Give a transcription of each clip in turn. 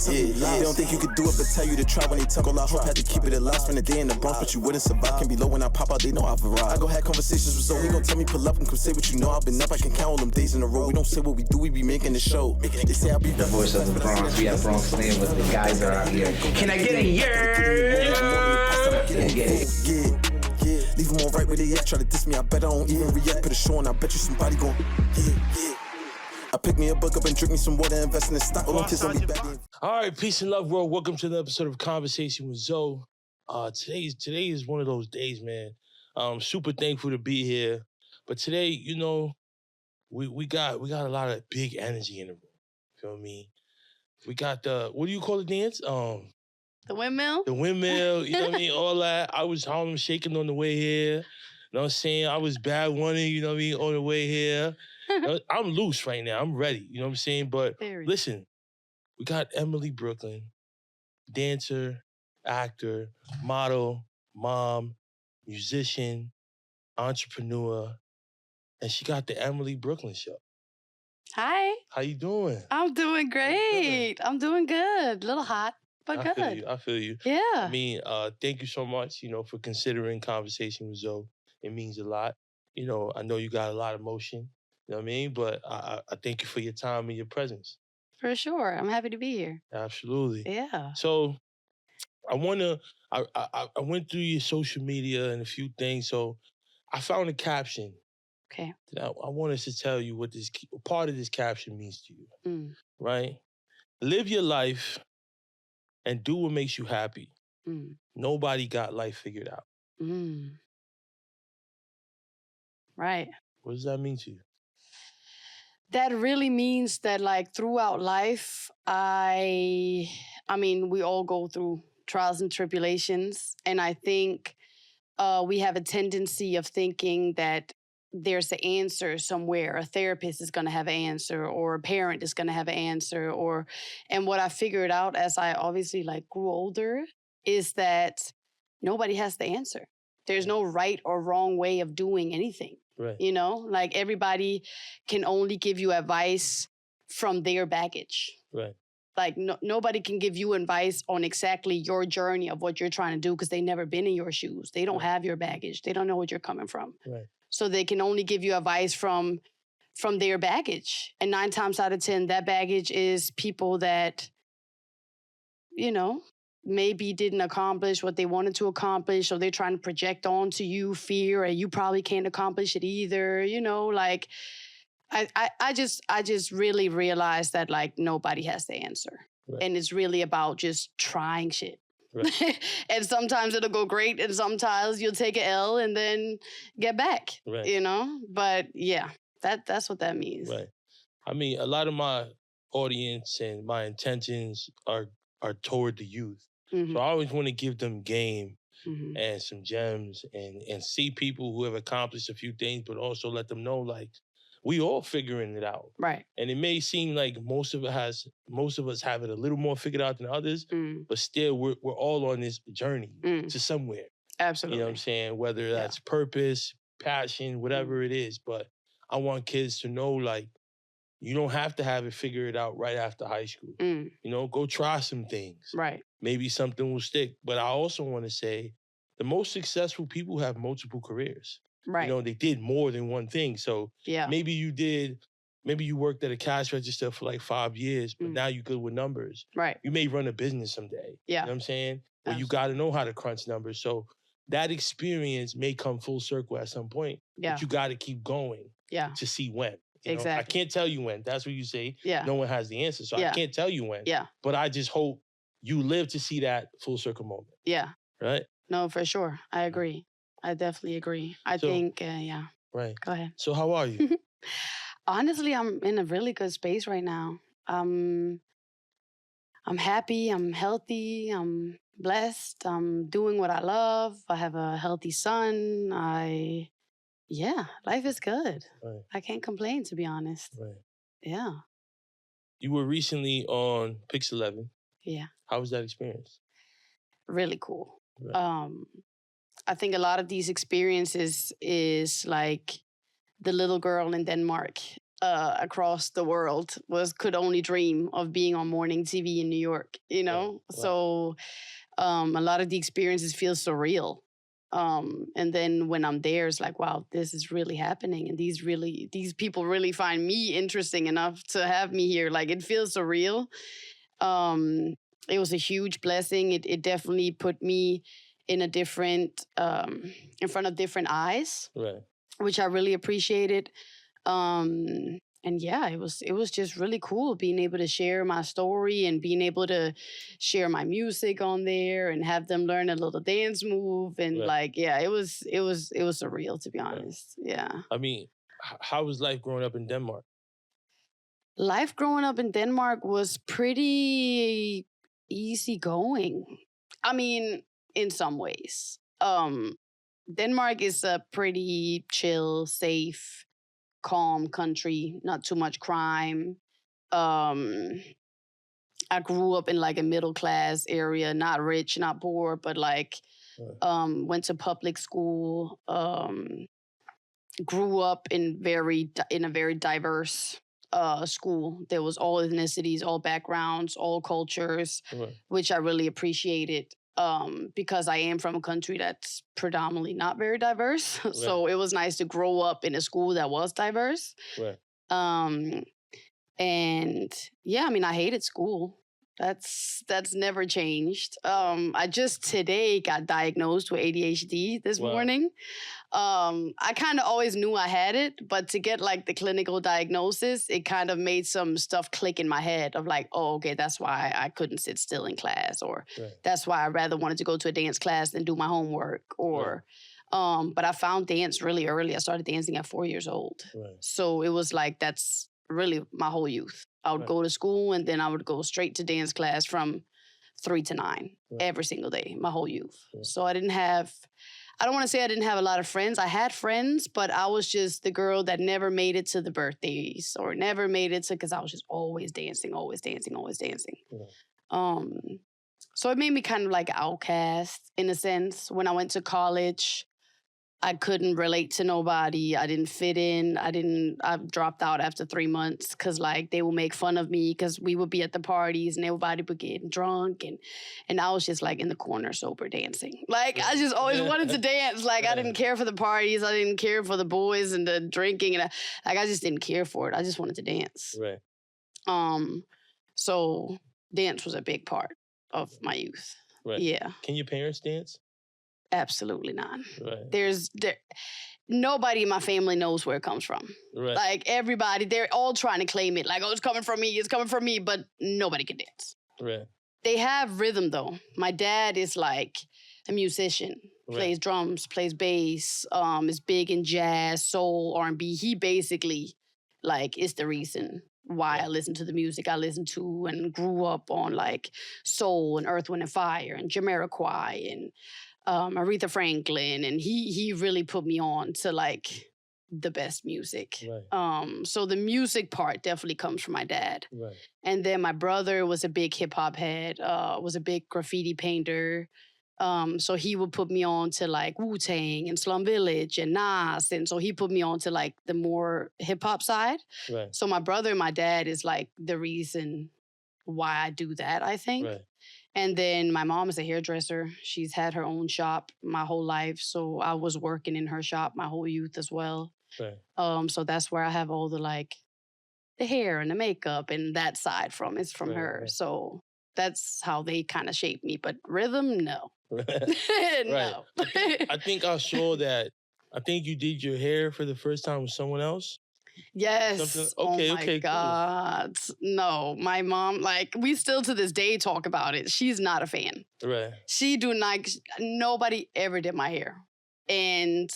They don't think you could do it, but tell you to try when they talk. All I hope had to keep it alive. Spend a day in the Bronx, but you wouldn't survive. Can be low when I pop out, they know I've arrived. I go have conversations with Zoe, he gon' tell me pull up and come say what you know. I've been up, I can count all them days in a row. We don't say what we do, we be making the show. They say I be the voice of the Bronx. We have Bronx Slam with the guys are out here. Can I get a yeah. Leave them all right where they at. Try to diss me, I bet I don't even react. Put a show on, I bet you somebody gon' I pick me a book up and drink me some water, invest in the stock. All right, peace and love, world. Welcome to the episode of Conversation with Zoe. Today is one of those days, man. I'm super thankful to be here. But today, you know, we got a lot of big energy in the room. Feel me? We got the, what do you call the dance? The windmill? The windmill, you know what I mean? All that. I was Harlem shaking on the way here. You know what I'm saying? I was bad running, you know what I mean, on the way here. I'm loose right now. I'm ready, you know what I'm saying? But listen, we got Emilie Brooklyn, dancer, actor, model, mom, musician, entrepreneur, and she got the Emilie Brooklyn show. Hi. How you doing? I'm doing great. I'm doing good. A little hot, but good. I feel you. Yeah. I mean, thank you so much, you know, for considering Conversation with Zoe. It means a lot. You know, I know you got a lot of emotion, you know what I mean? But I thank you for your time and your presence. For sure. I'm happy to be here. Absolutely. Yeah. So I went through your social media and a few things. So I found a caption. Okay. I want us to tell you what this part of this caption means to you, right? Live your life and do what makes you happy. Nobody got life figured out. Right. What does that mean to you? That really means that, like, throughout life, I mean, we all go through trials and tribulations, and I think we have a tendency of thinking that there's an answer somewhere. A therapist is going to have an answer, or a parent is going to have an answer, and what I figured out as I obviously grew older is that nobody has the answer. There's no right or wrong way of doing anything. Right. You know, like everybody can only give you advice from their baggage. Right. Like nobody can give you advice on exactly your journey of what you're trying to do because they've never been in your shoes. They don't have your baggage. They don't know what you're coming from. Right. So they can only give you advice from their baggage. And 9 times out of 10, that baggage is people that, you know, maybe didn't accomplish what they wanted to accomplish, or they're trying to project onto you fear, and you probably can't accomplish it either. You know, like I just really realized that nobody has the answer, and it's really about just trying shit. Right. And sometimes it'll go great, and sometimes you'll take an L and then get back. Right. You know, but yeah, that's what that means. Right. I mean, a lot of my audience and my intentions are toward the youth. So I always want to give them game and some gems and see people who have accomplished a few things, but also let them know, like, we all figuring it out. Right. And it may seem like most of us have it a little more figured out than others, but still we're all on this journey to somewhere. Absolutely. You know what I'm saying? Whether that's purpose, passion, whatever it is. But I want kids to know, like, you don't have to have it figured out right after high school. You know, go try some things. Right. Maybe something will stick. But I also want to say the most successful people have multiple careers. Right. You know, they did more than one thing. So maybe you worked at a cash register for like 5 years, but now you're good with numbers. Right. You may run a business someday. Yeah. You know what I'm saying? But you got to know how to crunch numbers. So that experience may come full circle at some point. Yeah. But you got to keep going to see when. You know? Exactly. I can't tell you when. That's what you say. Yeah. No one has the answer. So I can't tell you when. Yeah. But I just hope you live to see that full circle moment. Yeah. Right? No, for sure. I agree. I definitely agree. I think, Right. Go ahead. So how are you? Honestly, I'm in a really good space right now. I'm happy. I'm healthy. I'm blessed. I'm doing what I love. I have a healthy son. Life is good. Right. I can't complain, to be honest. Right. Yeah. You were recently on Pix 11. Yeah. How was that experience? Really cool. Right. I think a lot of these experiences is like the little girl in Denmark across the world could only dream of being on morning TV in New York, you know? Wow. So a lot of the experiences feel surreal. And then when I'm there, it's like, wow, this is really happening. And these people really find me interesting enough to have me here. Like, it feels surreal. It was a huge blessing. It definitely put me in a different, in front of different eyes, Right. which I really appreciated. And yeah, it was just really cool being able to share my story and being able to share my music on there and have them learn a little dance move and Right. like, yeah, it was surreal, to be honest. Yeah. I mean, how was life growing up in Denmark? Life growing up in Denmark was pretty easygoing. I mean, in some ways. Denmark is a pretty chill, safe, calm country, not too much crime. I grew up in like a middle class area, not rich, not poor, but like went to public school. Grew up in a very diverse school. There was all ethnicities, all backgrounds, all cultures, which I really appreciated. Because I am from a country that's predominantly not very diverse. Right. So it was nice to grow up in a school that was diverse. Right. And yeah, I mean, I hated school. That's never changed. I just today got diagnosed with ADHD this morning. I kind of always knew I had it, but to get like the clinical diagnosis, it kind of made some stuff click in my head of like, oh, okay, that's why I couldn't sit still in class, or that's why I rather wanted to go to a dance class than do my homework, or but I found dance really early. I started dancing at 4 years old. So it was like, that's really my whole youth. I would go to school and then I would go straight to dance class from 3 to 9 every single day, my whole youth. So I don't want to say I didn't have a lot of friends. I had friends, but I was just the girl that never made it to the birthdays or never made it to, because I was just always dancing, always dancing, always dancing. So it made me kind of like an outcast in a sense. When I went to college, I couldn't relate to nobody. I didn't fit in. I dropped out after 3 months because like they would make fun of me because we would be at the parties and everybody would get drunk and I was just like in the corner sober dancing. Like I just always wanted to dance. Like I didn't care for the parties. I didn't care for the boys and the drinking. And I just didn't care for it. I just wanted to dance. Right. So dance was a big part of my youth. Right. Yeah. Can your parents dance? Absolutely not. Right. Nobody in my family knows where it comes from. Right. Like everybody, they're all trying to claim it. Like, oh, it's coming from me, but nobody can dance. Right. They have rhythm though. My dad is like a musician, plays drums, plays bass, is big in jazz, soul, R&B. He basically like is the reason why I listen to the music I listen to and grew up on like soul and Earth, Wind and Fire and Jamiroquai and Aretha Franklin, and he really put me on to like the best music. Right. So the music part definitely comes from my dad. Right. And then my brother was a big hip hop head, was a big graffiti painter. So he would put me on to like Wu-Tang and Slum Village and Nas, and so he put me on to like the more hip hop side. Right. So my brother and my dad is like the reason why I do that, I think. Right. And then my mom is a hairdresser. She's had her own shop my whole life. So I was working in her shop my whole youth as well. Right. So that's where I have all the like the hair and the makeup and that side from. It's from her. Right. So that's how they kind of shaped me. But rhythm, no. No. I think I saw that. I think you did your hair for the first time with someone else. Yes. Okay, oh my God. Cool. No, my mom, like, we still to this day talk about it. She's not a fan. Right. Nobody ever did my hair. And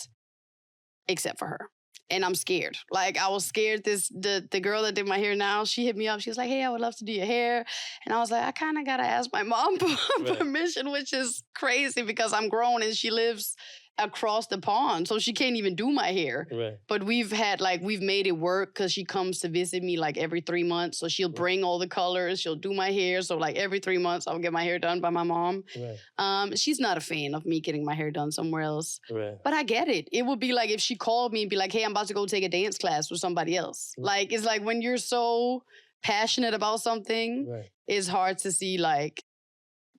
except for her. And I'm scared. Like, I was scared the girl that did my hair now, she hit me up. She was like, hey, I would love to do your hair. And I was like, I kind of got to ask my mom for permission, which is crazy because I'm grown and she lives across the pond, so she can't even do my hair. Right. But we've made it work because she comes to visit me like every 3 months. So she'll bring all the colors. She'll do my hair. So like every 3 months, I'll get my hair done by my mom. Right. She's not a fan of me getting my hair done somewhere else. Right. But I get it. It would be like if she called me and be like, hey, I'm about to go take a dance class with somebody else. Like, it's like when you're so passionate about something, Right. it's hard to see like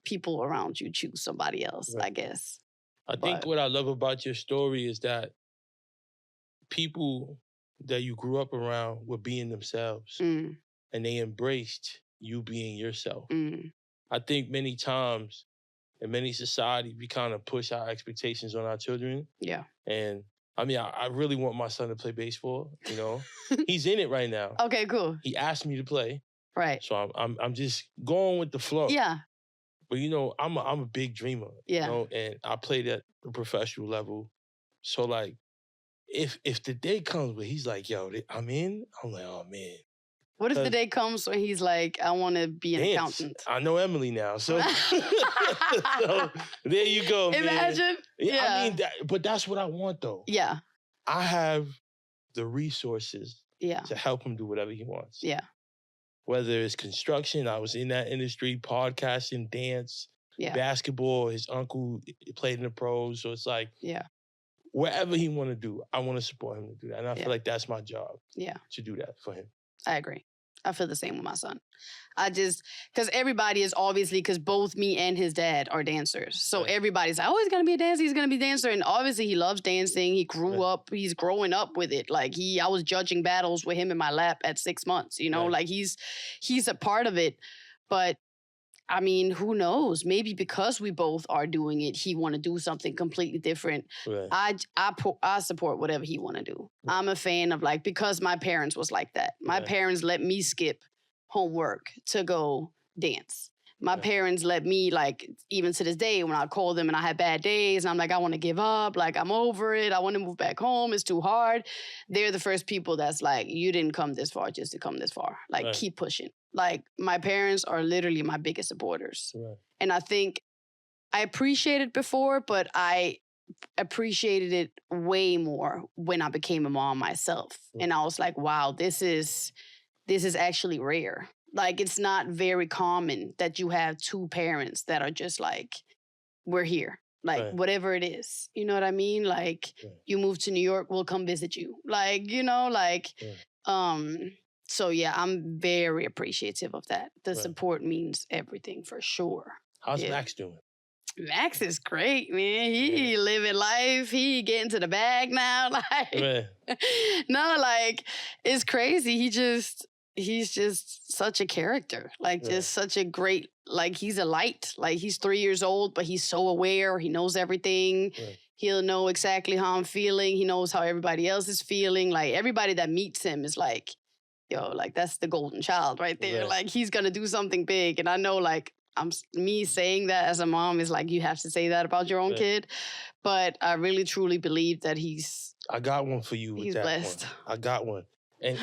people around you choose somebody else, I guess. I think what I love about your story is that people that you grew up around were being themselves and they embraced you being yourself. I think many times in many societies, we kind of push our expectations on our children. Yeah. And I mean, I really want my son to play baseball, you know? He's in it right now. Okay, cool. He asked me to play. Right. So I'm just going with the flow. Yeah. But you know, I'm a big dreamer. Yeah. You know, and I played at the professional level. So like, if the day comes where he's like, yo, I'm in, I'm like, oh man. What if the day comes when he's like, I want to be an accountant? I know Emilie now, so, so there you go, man. Imagine. Yeah. I mean, but that's what I want though. Yeah. I have the resources to help him do whatever he wants. Yeah. Whether it's construction, I was in that industry, podcasting, dance, basketball. His uncle played in the pros. So it's like, wherever he want to do, I want to support him to do that. And I feel like that's my job to do that for him. I agree. I feel the same with my son. Because everybody is obviously, because both me and his dad are dancers. So everybody's like, oh, he's going to be a dancer, he's going to be a dancer. And obviously he loves dancing. He grew up, he's growing up with it. Like I was judging battles with him in my lap at 6 months, you know, like he's a part of it. But I mean, who knows? Maybe because we both are doing it, he want to do something completely different. Right. I support whatever he want to do. Right. I'm a fan of like, because my parents was like that. My parents let me skip homework to go dance. My parents let me, like, even to this day, when I call them and I have bad days, and I'm like, I want to give up, like, I'm over it, I want to move back home, it's too hard. They're the first people that's like, you didn't come this far just to come this far. Like, keep pushing. Like, my parents are literally my biggest supporters. Right. And I think I appreciated it before, but I appreciated it way more when I became a mom myself. Right. And I was like, wow, this is actually rare. Like, it's not very common that you have two parents that are just like, we're here. Like, whatever it is. You know what I mean? Like, you move to New York, we'll come visit you. Like, you know, like, so yeah, I'm very appreciative of that. The support means everything for sure. How's Max doing? Max is great, man. He living life. He getting to the bag now. Like, no, like, it's crazy. He's just such a character. Like, just such a great, like, he's a light. Like, he's 3 years old, but he's so aware. He knows everything. He'll know exactly how I'm feeling. He knows how everybody else is feeling. Like, everybody that meets him is like, yo, like, that's the golden child right there. Like, he's going to do something big. And I know, like, me saying that as a mom is like, you have to say that about your own kid. But I really, truly believe that I got one for you with he's that blessed. One. I got one. And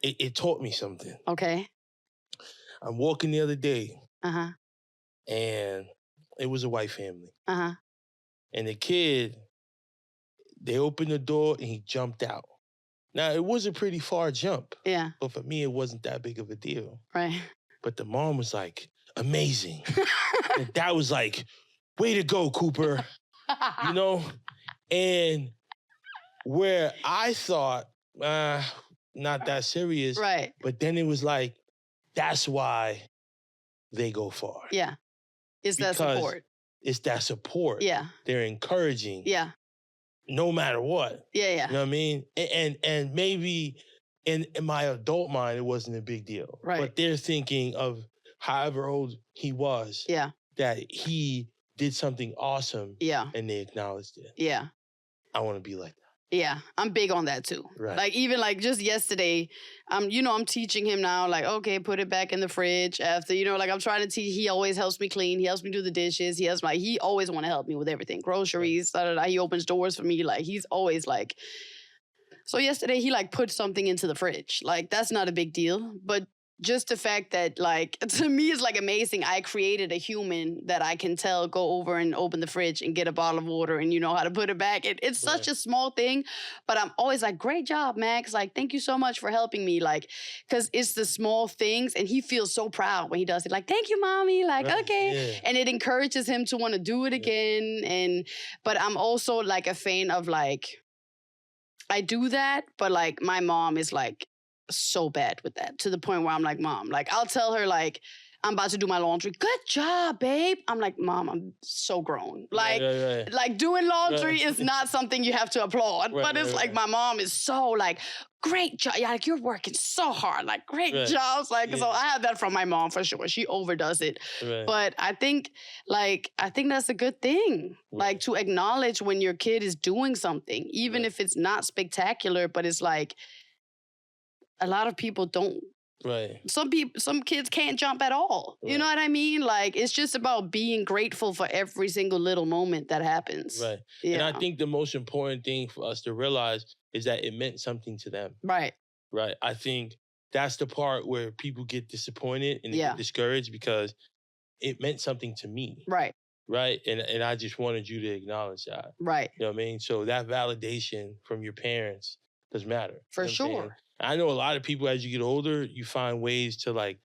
it taught me something. Okay. I'm walking the other day. Uh-huh. And it was a white family. Uh-huh. And the kid, they opened the door and he jumped out. Now, it was a pretty far jump. Yeah. But for me, it wasn't that big of a deal. Right. But the mom was like, amazing. And that was like, way to go, Cooper. You know? And where I thought, not that serious. Right. But then it was like, that's why they go far. Yeah. It's that support. It's that support. Yeah. They're encouraging. Yeah. No matter what. Yeah, yeah. You know what I mean? And maybe in my adult mind, it wasn't a big deal. Right. But they're thinking of however old he was. Yeah. That he did something awesome. Yeah. And they acknowledged it. Yeah. I want to be like that. Yeah, I'm big on that too. Right. Like, even like just yesterday, I'm teaching him now, like, okay, put it back in the fridge after, like, I'm trying to teach. He always helps me clean. He helps me do the dishes. He always want to help me with everything. Groceries, he opens doors for me. Like, he's always like, so yesterday he like put something into the fridge. Like, that's not a big deal. But just the fact that, like, to me, it's like amazing. I created a human that I can tell go over and open the fridge and get a bottle of water and you know how to put it back. It's such a small thing, but I'm always like, great job, Max. Like, thank you so much for helping me. Like, because it's the small things, and he feels so proud when he does it. Like, thank you, mommy. Like, okay. Yeah. And it encourages him to want to do it again. But I'm also like a fan of like, I do that, but like my mom is like, so bad with that to the point where I'm like, Mom, like I'll tell her like I'm about to do my laundry. Good job, babe. I'm like, Mom, I'm so grown. Like, like doing laundry is not something you have to applaud. But it's like my mom is so like, great job. Yeah, like you're working so hard. Like, great jobs. Like, so I have that from my mom for sure. She overdoes it. But I think that's a good thing. Like to acknowledge when your kid is doing something, even if it's not spectacular, but it's like, a lot of people don't. Some kids can't jump at all. You know what I mean? Like, it's just about being grateful for every single little moment that happens. Yeah. And I think the most important thing for us to realize is that it meant something to them. Right. I think that's the part where people get disappointed and they get discouraged because it meant something to me. Right. And I just wanted you to acknowledge that. Right. You know what I mean? So that validation from your parents does matter. For sure. I know a lot of people, as you get older, you find ways to like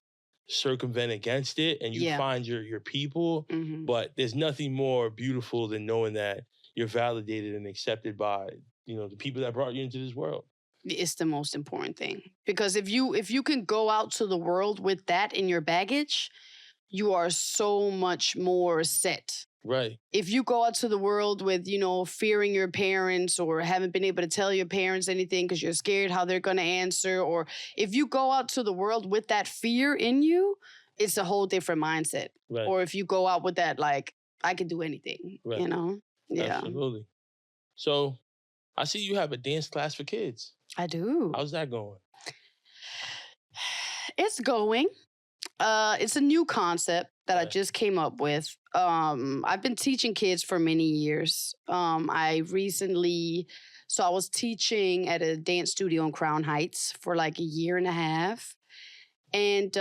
circumvent against it and you find your people. But there's nothing more beautiful than knowing that you're validated and accepted by, you know, the people that brought you into this world. It's the most important thing. Because if you can go out to the world with that in your baggage, you are so much more set. Right. If you go out to the world with, you know, fearing your parents or haven't been able to tell your parents anything because you're scared how they're going to answer, or if you go out to the world with that fear in you, it's a whole different mindset. Right. Or if you go out with that, like, I can do anything, you know? Yeah. Absolutely. So I see you have a dance class for kids. I do. How's that going? It's going. It's a new concept that I just came up with. I've been teaching kids for many years. I was teaching at a dance studio in Crown Heights for like a year and a half. And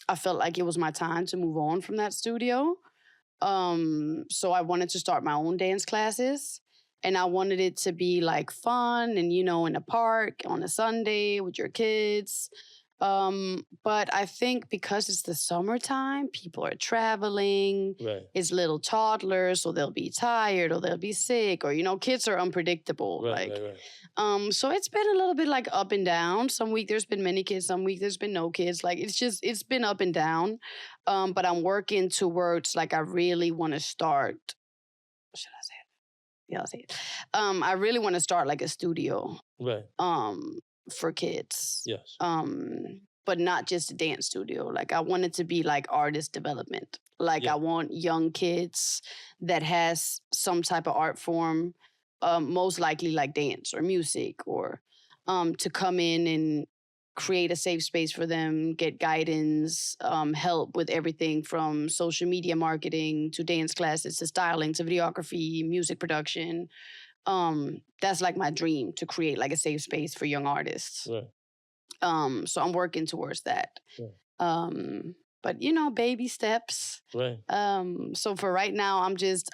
I felt like it was my time to move on from that studio. So I wanted to start my own dance classes. And I wanted it to be like fun and, you know, in a park on a Sunday with your kids. But I think because it's the summertime, people are traveling. Right. It's little toddlers, so they'll be tired or they'll be sick, or, you know, kids are unpredictable. Right. So it's been a little bit like up and down. Some week there's been many kids, some week there's been no kids. Like it's been up and down. But I'm working towards like I really want to start. Should I say it? Yeah, I'll say it. I really want to start like a studio. Right. For kids. Yes. But not just a dance studio. Like I want it to be like artist development. Like I want young kids that has some type of art form, most likely like dance or music, or to come in and create a safe space for them, get guidance, help with everything from social media marketing to dance classes to styling to videography, music production. That's like my dream, to create like a safe space for young artists. Right. So I'm working towards that. Right. But you know, baby steps. Right. So for right now,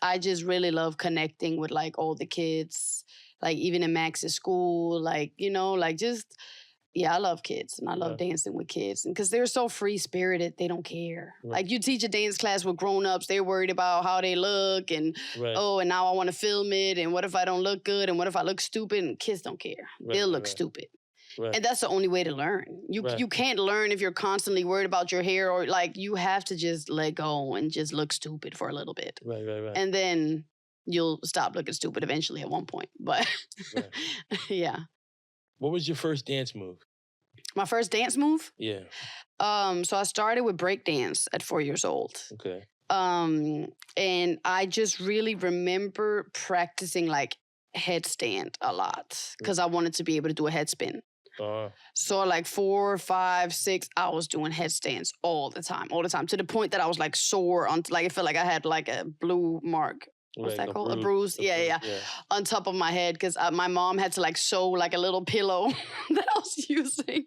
I just really love connecting with like all the kids, like even in Max's school, like, you know, like just, I love kids and I love dancing with kids. And because they're so free-spirited, they don't care. Right. Like you teach a dance class with grown-ups, they're worried about how they look and, and now I want to film it. And what if I don't look good? And what if I look stupid? And kids don't care. They'll look stupid. Right. And that's the only way to learn. You can't learn if you're constantly worried about your hair, or like you have to just let go and just look stupid for a little bit. Right. And then you'll stop looking stupid eventually at one point. But yeah. What was your first dance move? My first dance move? Yeah. So I started with break dance at 4 years old. Okay. And I just really remember practicing like headstand a lot because I wanted to be able to do a head spin. So like 4, 5, 6, I was doing headstands all the time, to the point that I was like sore on, like it felt like I had like a blue mark what's Right, that called? A bruise. Yeah. On top of my head because my mom had to like sew like a little pillow that I was using.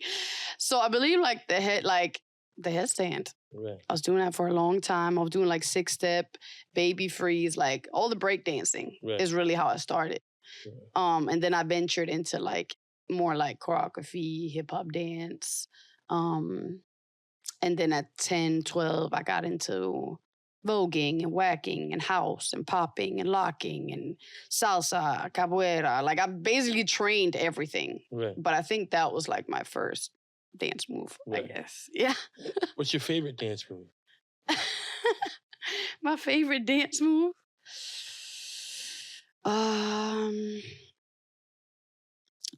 So I believe like the headstand. Right. I was doing that for a long time. I was doing like 6-step, baby freeze, like all the breakdancing is really how I started. Right. And then I ventured into like more like choreography, hip hop dance. And then at 10, 12, I got into voguing and whacking and house and popping and locking and salsa, capoeira. Like I basically trained everything. Right. But I think that was like my first dance move, I guess. Yeah. What's your favorite dance move? My favorite dance move?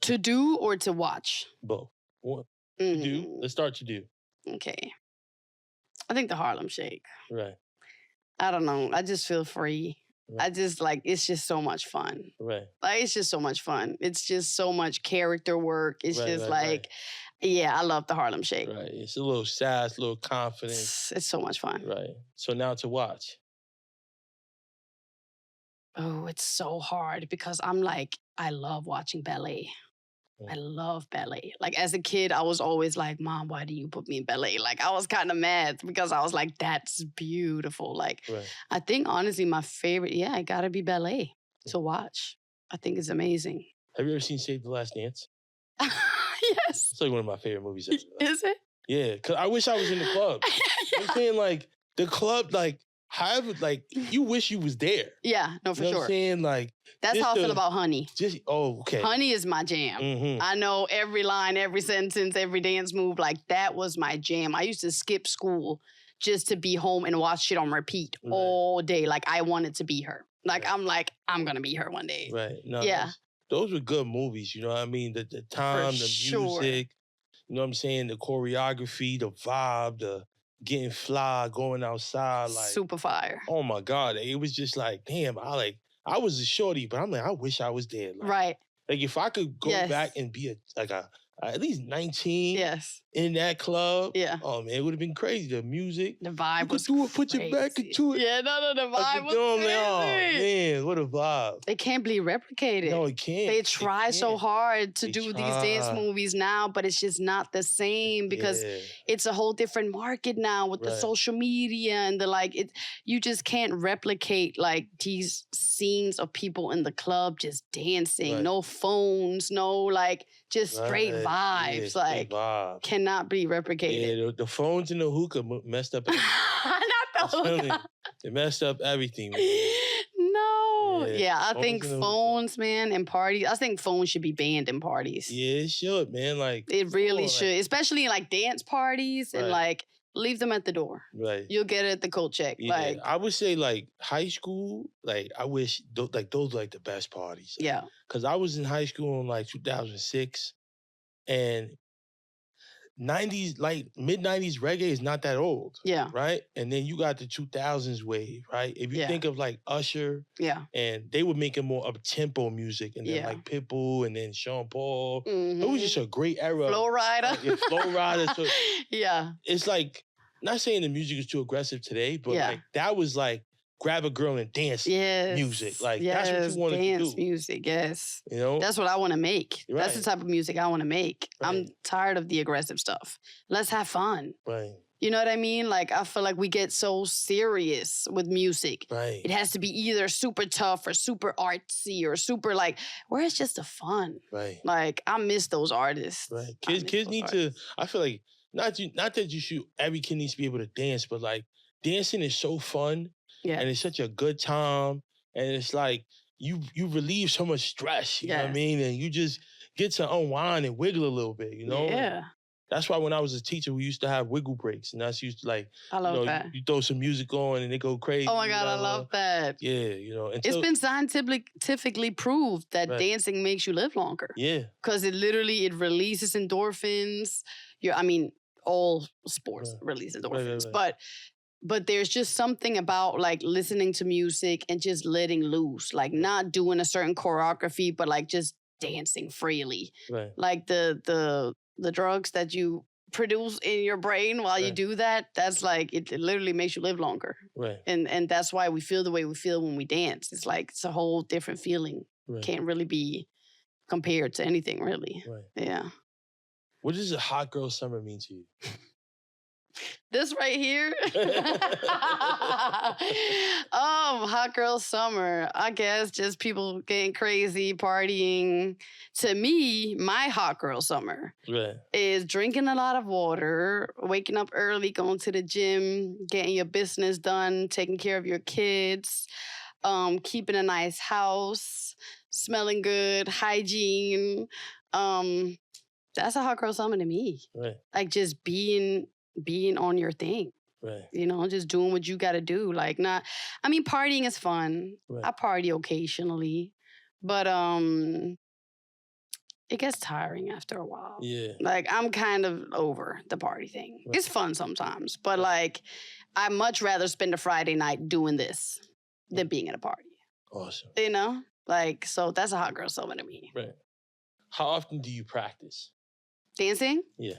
To do or to watch? Both. What? To do? Let's start to do. Okay. I think the Harlem Shake. Right. I don't know. I just feel free. Right. I just like, it's just so much fun. Right. Like, it's just so much fun. It's just so much character work. It's yeah, I love the Harlem Shake. Right. It's a little sass, a little confidence. It's so much fun. Right. So now to watch. Oh, it's so hard because I'm like, I love watching ballet. I love ballet. Like as a kid, I was always like, Mom, why do you put me in ballet? Like I was kind of mad because I was like, that's beautiful. Like I think honestly, my favorite, it gotta be ballet to watch. I think it's amazing. Have you ever seen Save the Last Dance? Yes. It's like one of my favorite movies ever. Is it? Yeah, because I wish I was in the club. I'm saying like the club, like however, like you wish you was there. Yeah, no, for you know sure. What I'm saying? Like that's how I feel about Honey. Okay. Honey is my jam. Mm-hmm. I know every line, every sentence, every dance move. Like that was my jam. I used to skip school just to be home and watch shit on repeat all day. Like I wanted to be her. Like I'm gonna be her one day. Right. No, yeah. Those were good movies. You know what I mean? The time, the music. You know what I'm saying? The choreography, the vibe, the getting fly, going outside, like super fire. Oh my God. It was just like, damn, I was a shorty, but I'm like, I wish I was there. Like, right. Like if I could go back and be at least 19 in that club. Yeah. Oh man, it would have been crazy. The music. The vibe was crazy. Put your back into it. Yeah, no, the vibe was crazy. Oh man, what a vibe. It can't be replicated. No, it can't. They try so hard to do these dance movies now, but it's just not the same because it's a whole different market now with the social media and you just can't replicate like these scenes of people in the club just dancing. No phones, no just straight vibes. Cannot be replicated. Yeah, the phones and the hookah messed up everything. Not the hookah. It messed up everything. Man. No. Yeah, I think phones, man, and parties. I think phones should be banned in parties. Yeah, it should, man. Like it really should. Especially in dance parties and leave them at the door. Right. You'll get it at the coat check. Yeah, I would say high school, I wish those are the best parties. Yeah. Cause I was in high school in 2006 and 90s, mid-90s reggae is not that old. Yeah. Right? And then you got the 2000s wave, right? If you think of Usher, and they were making more up-tempo music, and then Pitbull, and then Sean Paul. Mm-hmm. It was just a great era. Flow Rider. Flow Rider. So yeah. It's not saying the music is too aggressive today, but that was grab a girl and dance music. That's what you wanted to do. Dance music, yes. You know? That's what I want to make. Right. That's the type of music I want to make. Right. I'm tired of the aggressive stuff. Let's have fun. Right. You know what I mean? I feel like we get so serious with music. Right. It has to be either super tough or super artsy or super where it's just the fun. Right. I miss those artists. Right. Kids need to, I feel like, not that you should, every kid needs to be able to dance, but dancing is so fun. Yeah. And it's such a good time. And it's you relieve so much stress, you know what I mean? And you just get to unwind and wiggle a little bit, you know? Yeah. That's why when I was a teacher, we used to have wiggle breaks. And that's used to I love that. You throw some music on and they go crazy. Oh my God, I love that. Yeah, it's been scientifically proved that dancing makes you live longer. Yeah. Because it releases endorphins. All sports release endorphins. Right. But there's just something about listening to music and just letting loose, not doing a certain choreography, but just dancing freely. Right. The drugs that you produce in your brain while you do that, that's like, it literally makes you live longer. Right. And that's why we feel the way we feel when we dance. It's like, it's a whole different feeling. Right. Can't really be compared to anything, really. Right. Yeah. What does a hot girl summer mean to you? This right here. Hot girl summer. I guess just people getting crazy, partying. To me, my hot girl summer is drinking a lot of water, waking up early, going to the gym, getting your business done, taking care of your kids, keeping a nice house, smelling good, hygiene. That's a hot girl summer to me. Right. Like just being on your thing. Right. You know, just doing what you got to do. Like partying is fun. Right. I party occasionally, but it gets tiring after a while. Yeah. Like I'm kind of over the party thing. Right. It's fun sometimes, but like I'd much rather spend a Friday night doing this than being at a party. Awesome. You know? Like, so that's a hot girl summer to me. Right. How often do you practice? Dancing? Yeah.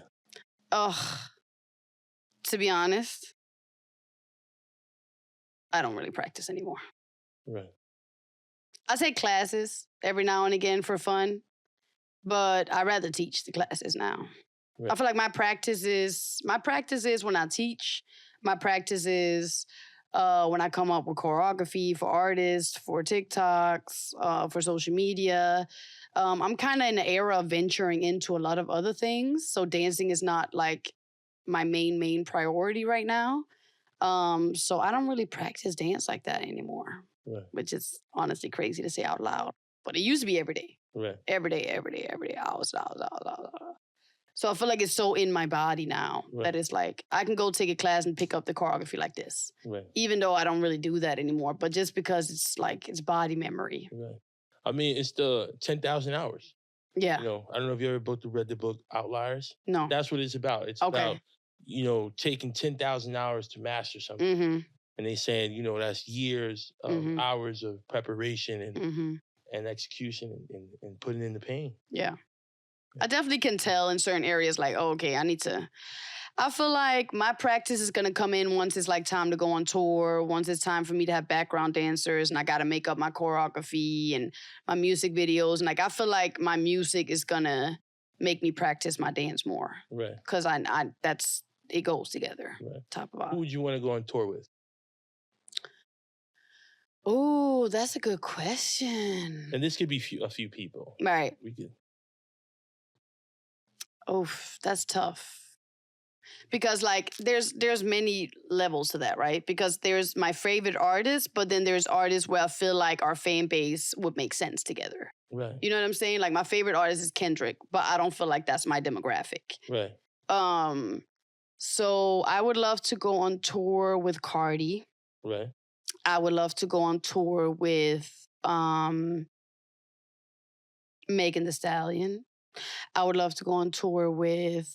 To be honest, I don't really practice anymore. Right. I take classes every now and again for fun, but I'd rather teach the classes now. Right. I feel like my practice is when I teach. My practice is when I come up with choreography for artists, for TikToks, for social media. I'm kind of in the era of venturing into a lot of other things. So dancing is not like my main priority right now. So I don't really practice dance like that anymore, which is honestly crazy to say out loud. But it used to be every day. Right. Every day, hours. So I feel like it's so in my body now that it's like, I can go take a class and pick up the choreography like this. Right. Even though I don't really do that anymore, but just because it's like, it's body memory. Right. I mean, it's the 10,000 hours. Yeah. You know, I don't know if you ever read the book Outliers. No. That's what it's about. It's about, you know, taking 10,000 hours to master something. Mm-hmm. And they saying, you know, that's years of hours of preparation and execution and putting in the pain. Yeah. I definitely can tell in certain areas, like, okay, I feel like my practice is going to come in once it's like time to go on tour, once it's time for me to have background dancers and I got to make up my choreography and my music videos. And like, I feel like my music is going to make me practice my dance more. Right. Because it goes together. Right. Top of all. Who would you want to go on tour with? Oh, that's a good question. And this could be a few people. Right. We could. Oh, that's tough. Because like there's many levels to that, right? Because there's my favorite artists, but then there's artists where I feel like our fan base would make sense together. Right. You know what I'm saying? Like my favorite artist is Kendrick, but I don't feel like that's my demographic. Right. So I would love to go on tour with Cardi. Right. I would love to go on tour with Megan Thee Stallion. I would love to go on tour with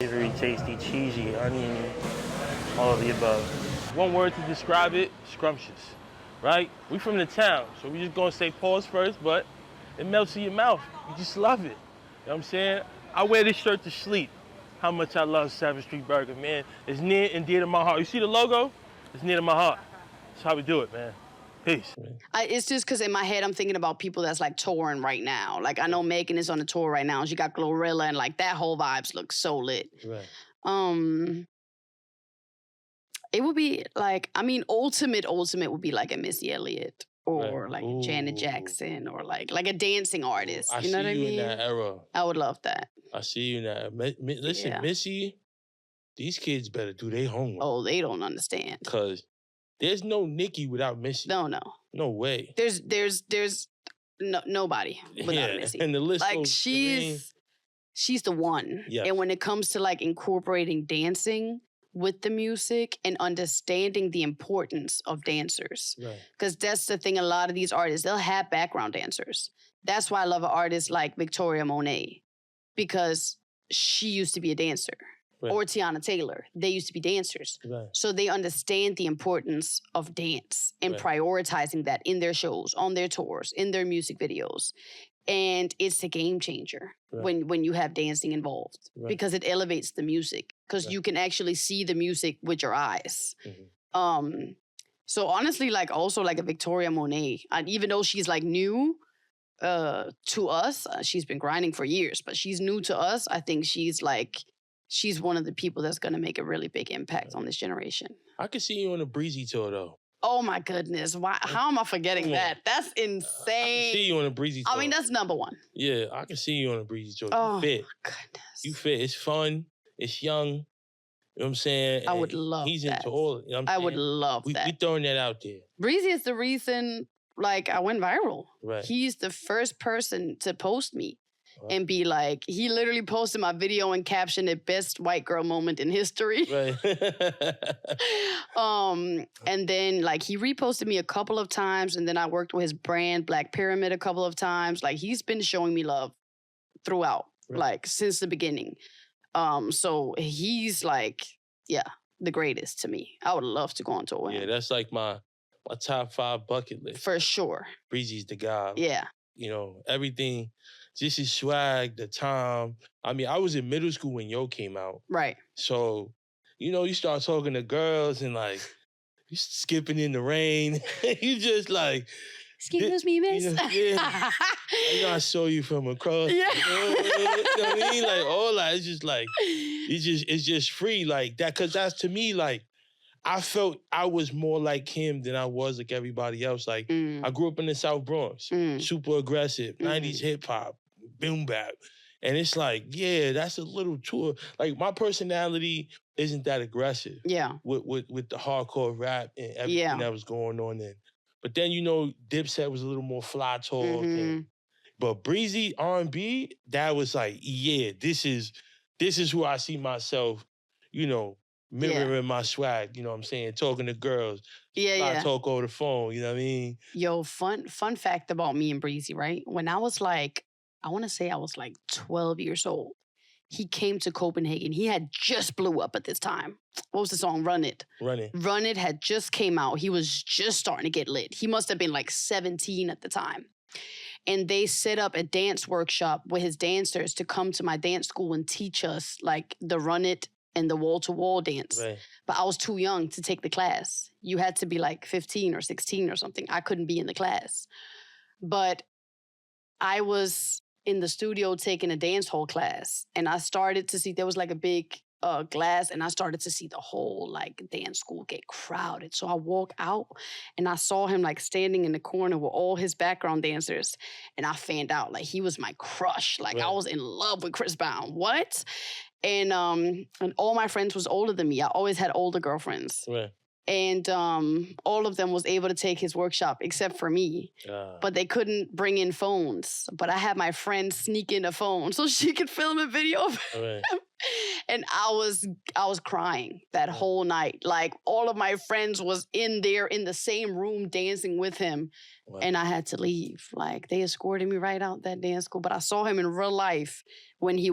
Very tasty, cheesy, oniony, all of the above. One word to describe it, scrumptious, right? We from the town, so we just gonna say pause first, but it melts in your mouth. You just love it. You know what I'm saying? I wear this shirt to sleep. How much I love 7th Street Burger, man. It's near and dear to my heart. You see the logo? It's near to my heart. That's how we do it, man. Peace. It's just because in my head, I'm thinking about people that's like touring right now. Like I know Megan is on a tour right now. She got Glorilla and like that whole vibes look so lit. Right. It would be like, I mean, ultimate would be like a Missy Elliott or like Janet Jackson or like a dancing artist. You know what I mean? I see you in that era. I would love that. I see you in that. Listen, Missy, these kids better do their homework. Oh, they don't understand. Because there's no Nicki without Missy. No. No way. There's nobody without Missy. And the list like goes, she's the one. Yes. And when it comes to like incorporating dancing with the music and understanding the importance of dancers. Right. Because that's the thing, a lot of these artists, they'll have background dancers. That's why I love an artist like Victoria Monet. Because she used to be a dancer. Right. Or Tiana Taylor. They used to be dancers. Right. So they understand the importance of dance and prioritizing that in their shows, on their tours, in their music videos. And it's a game changer when you have dancing involved because it elevates the music because you can actually see the music with your eyes. So honestly, like also like a Victoria Monet, and even though she's like new to us, she's been grinding for years, but she's new to us. I think she's one of the people that's going to make a really big impact on this generation. I could see you on a Breezy tour though. Oh my goodness. Why? How am I forgetting that? That's insane. I can see you on a Breezy tour. I mean, that's number one. Yeah, I can see you on a Breezy tour. Oh, you fit. My goodness. You fit. It's fun. It's young. You know what I'm saying? I would love He's that. into all it. You know what I'm I saying? would love that. We throwing that out there. Breezy is the reason, like, I went viral. Right. He's the first person to post me and be like, he literally posted my video and captioned it best white girl moment in history. Right. And then like he reposted me a couple of times, and then I worked with his brand Black Pyramid a couple of times. Like he's been showing me love throughout, like since the beginning. So he's like, yeah, the greatest to me. I would love to go on tour with him. Yeah, that's like my top 5 bucket list. For sure. Breezy's the guy. Yeah. You know, everything, just his swag, the time. I mean, I was in middle school when Yo came out. Right. So, you know, you start talking to girls and like, you skipping in the rain. You just like... Excuse me, miss. You know, yeah. You know, I saw you from across. Yeah. You know what I mean? Like, all that. It's just like, it's just free like that. Cause that's to me, like, I felt I was more like him than I was like everybody else. Like, I grew up in the South Bronx, super aggressive, 90s hip hop, boom bap. And it's like, yeah, that's a little too, like my personality isn't that aggressive. Yeah. With the hardcore rap and everything that was going on then. But then, you know, Dipset was a little more fly talk. But Breezy, R&B, that was like, yeah, this is who I see myself, you know, mirroring my swag, you know what I'm saying? Talking to girls. I talk over the phone, you know what I mean? Yo, fun fact about me and Breezy, right? When I was like, I want to say I was like 12 years old. He came to Copenhagen. He had just blew up at this time. What was the song? Run It. Run It. Run It had just came out. He was just starting to get lit. He must have been like 17 at the time. And they set up a dance workshop with his dancers to come to my dance school and teach us like the Run It and the wall-to-wall dance. Right. But I was too young to take the class. You had to be like 15 or 16 or something. I couldn't be in the class. But I was in the studio taking a dance hall class, and I started to see, there was like a big glass, and I started to see the whole like dance school get crowded. So I walk out and I saw him like standing in the corner with all his background dancers, and I fanned out. Like he was my crush. Like I was in love with Chris Brown. What? And all my friends was older than me. I always had older girlfriends. Right. And all of them was able to take his workshop except for me. But they couldn't bring in phones. But I had my friend sneak in a phone so she could film a video of him. And I was crying that whole night. Like all of my friends was in there in the same room dancing with him. Wow. And I had to leave. Like they escorted me right out that dance school. But I saw him in real life when he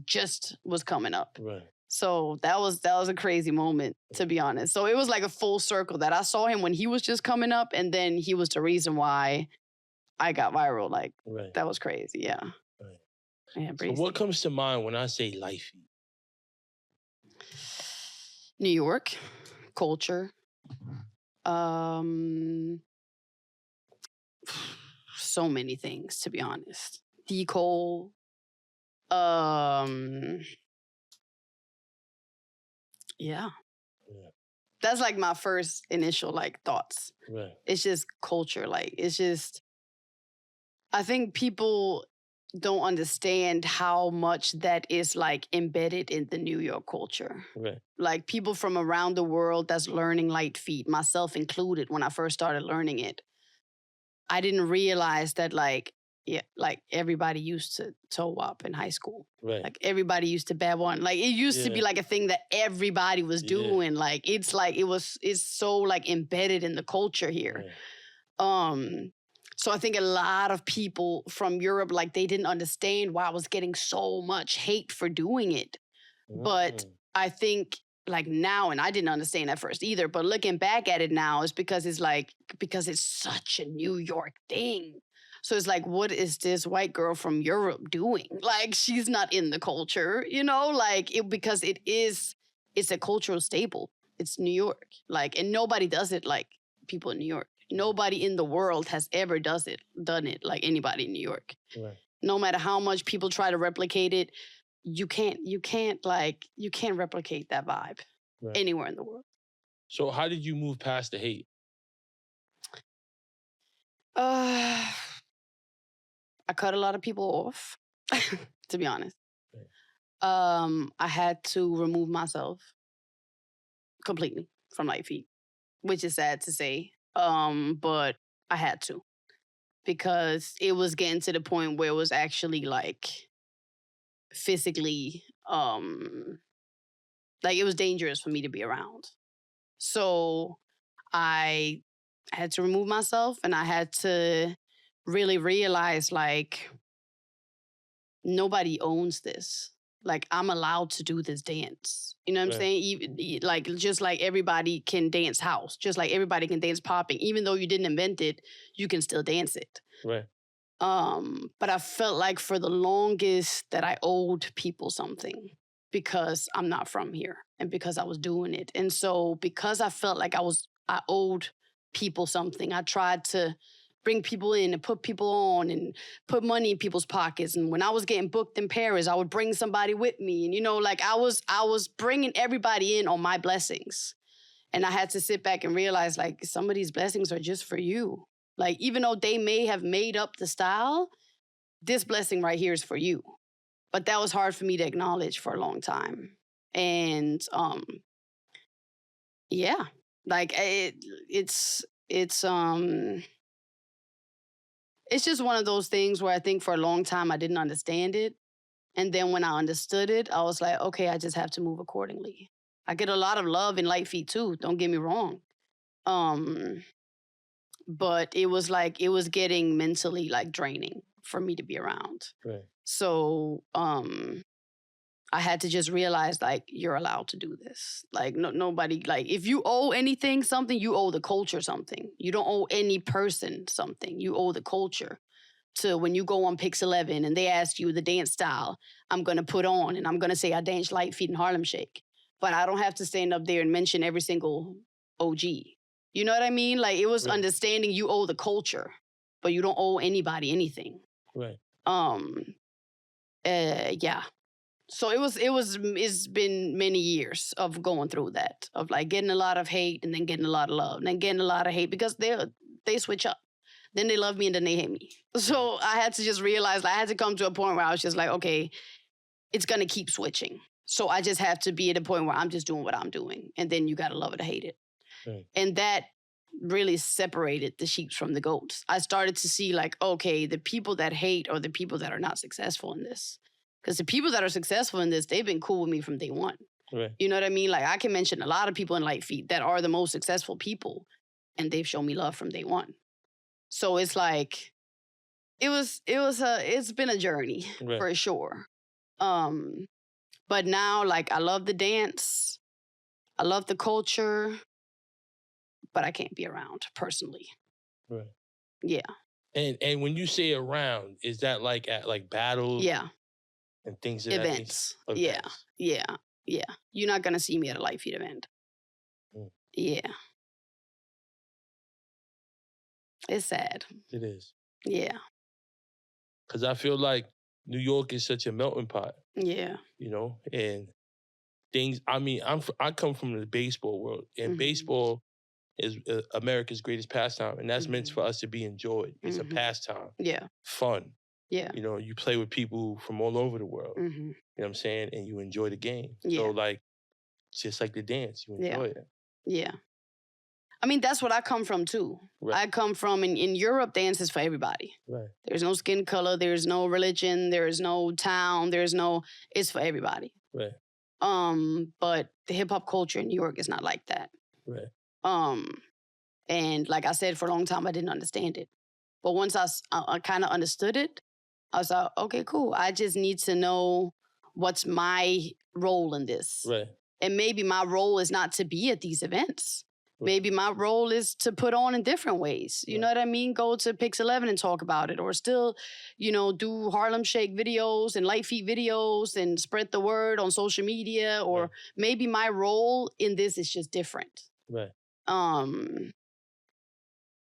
just was coming up. Right. So that was a crazy moment, to be honest. So it was like a full circle that I saw him when he was just coming up, and then he was the reason why I got viral. Like, that was crazy, yeah. Right. Yeah, so what comes to mind when I say Litefeet? New York, culture, so many things, to be honest. Decol, yeah. That's like my first initial like thoughts. Right. It's just culture. Like it's just, I think people don't understand how much that is like embedded in the New York culture. Right. Like people from around the world that's learning Litefeet, myself included, when I first started learning it, I didn't realize that like everybody used to toe wop in high school. Right. Like everybody used to bad one. Like it used to be like a thing that everybody was doing. Like it's so like embedded in the culture here. Right. So I think a lot of people from Europe, like they didn't understand why I was getting so much hate for doing it. But I think like now, and I didn't understand at first either, but looking back at it now is because it's such a New York thing. So it's like, what is this white girl from Europe doing? Like, she's not in the culture, you know, like because it's a cultural staple. It's New York. Like, and nobody does it like people in New York. Nobody in the world has ever done it like anybody in New York. Right. No matter how much people try to replicate it, you can't replicate that vibe anywhere in the world. So how did you move past the hate? I cut a lot of people off, to be honest. Right. I had to remove myself completely from Litefeet, which is sad to say, but I had to because it was getting to the point where it was actually like physically, like it was dangerous for me to be around. So I had to remove myself and I had to really realize like nobody owns this. Like I'm allowed to do this dance. You know what I'm saying? Even, like just like everybody can dance house, just like everybody can dance popping. Even though you didn't invent it, you can still dance it. Right. But I felt like for the longest that I owed people something because I'm not from here and because I was doing it. And so because I felt like I owed people something, I tried to bring people in and put people on and put money in people's pockets. And when I was getting booked in Paris, I would bring somebody with me. And, you know, like I was bringing everybody in on my blessings. And I had to sit back and realize like some of these blessings are just for you. Like, even though they may have made up the style, this blessing right here is for you. But that was hard for me to acknowledge for a long time. And yeah, like it's just one of those things where I think for a long time I didn't understand it. And then when I understood it, I was like, okay, I just have to move accordingly. I get a lot of love in Litefeet too, don't get me wrong. But it was like, it was getting mentally like draining for me to be around. Right. So I had to just realize like, you're allowed to do this. Like nobody, like if you owe anything something, you owe the culture something. You don't owe any person something. You owe the culture. To when you go on Pix 11 and they ask you the dance style, I'm going to put on and I'm going to say I dance Litefeet and Harlem Shake. But I don't have to stand up there and mention every single OG. You know what I mean? Like it was understanding you owe the culture, but you don't owe anybody anything. Right. Yeah. So it's been many years of going through that, of like getting a lot of hate and then getting a lot of love and then getting a lot of hate because they switch up. Then they love me and then they hate me. So I had to just realize, like, I had to come to a point where I was just like, okay, it's going to keep switching. So I just have to be at a point where I'm just doing what I'm doing. And then you got to love it or hate it. Right. And that really separated the sheep from the goats. I started to see like, okay, the people that hate are the people that are not successful in this. Because the people that are successful in this, they've been cool with me from day one. Right. You know what I mean? Like I can mention a lot of people in Litefeet that are the most successful people and they've shown me love from day one. So it's like, it's been a journey for sure. But now like I love the dance, I love the culture, but I can't be around personally. Right. Yeah. And when you say around, is that like at like battles? Yeah. And things of events. Yeah. You're not gonna see me at a Litefeet event. Yeah. It's sad. It is. Yeah. Because I feel like New York is such a melting pot. Yeah. You know, and things, I mean, I come from the baseball world, and baseball is America's greatest pastime, and that's meant for us to be enjoyed. It's a pastime. Yeah. Fun. Yeah. You know, you play with people from all over the world. You know what I'm saying? And you enjoy the game. Yeah. So, like, just like the dance, you enjoy it. Yeah. I mean, that's what I come from, too. Right. I come from, in Europe, dance is for everybody. Right. There's no skin color. There's no religion. There's no town. It's for everybody. Right. But the hip-hop culture in New York is not like that. Right. And like I said, for a long time, I didn't understand it. But once I kind of understood it, I was like, okay, cool. I just need to know what's my role in this. Right. And maybe my role is not to be at these events. Maybe my role is to put on in different ways. You know what I mean? Go to Pix 11 and talk about it, or still, do Harlem Shake videos and Litefeet videos and spread the word on social media. Or maybe my role in this is just different. Right.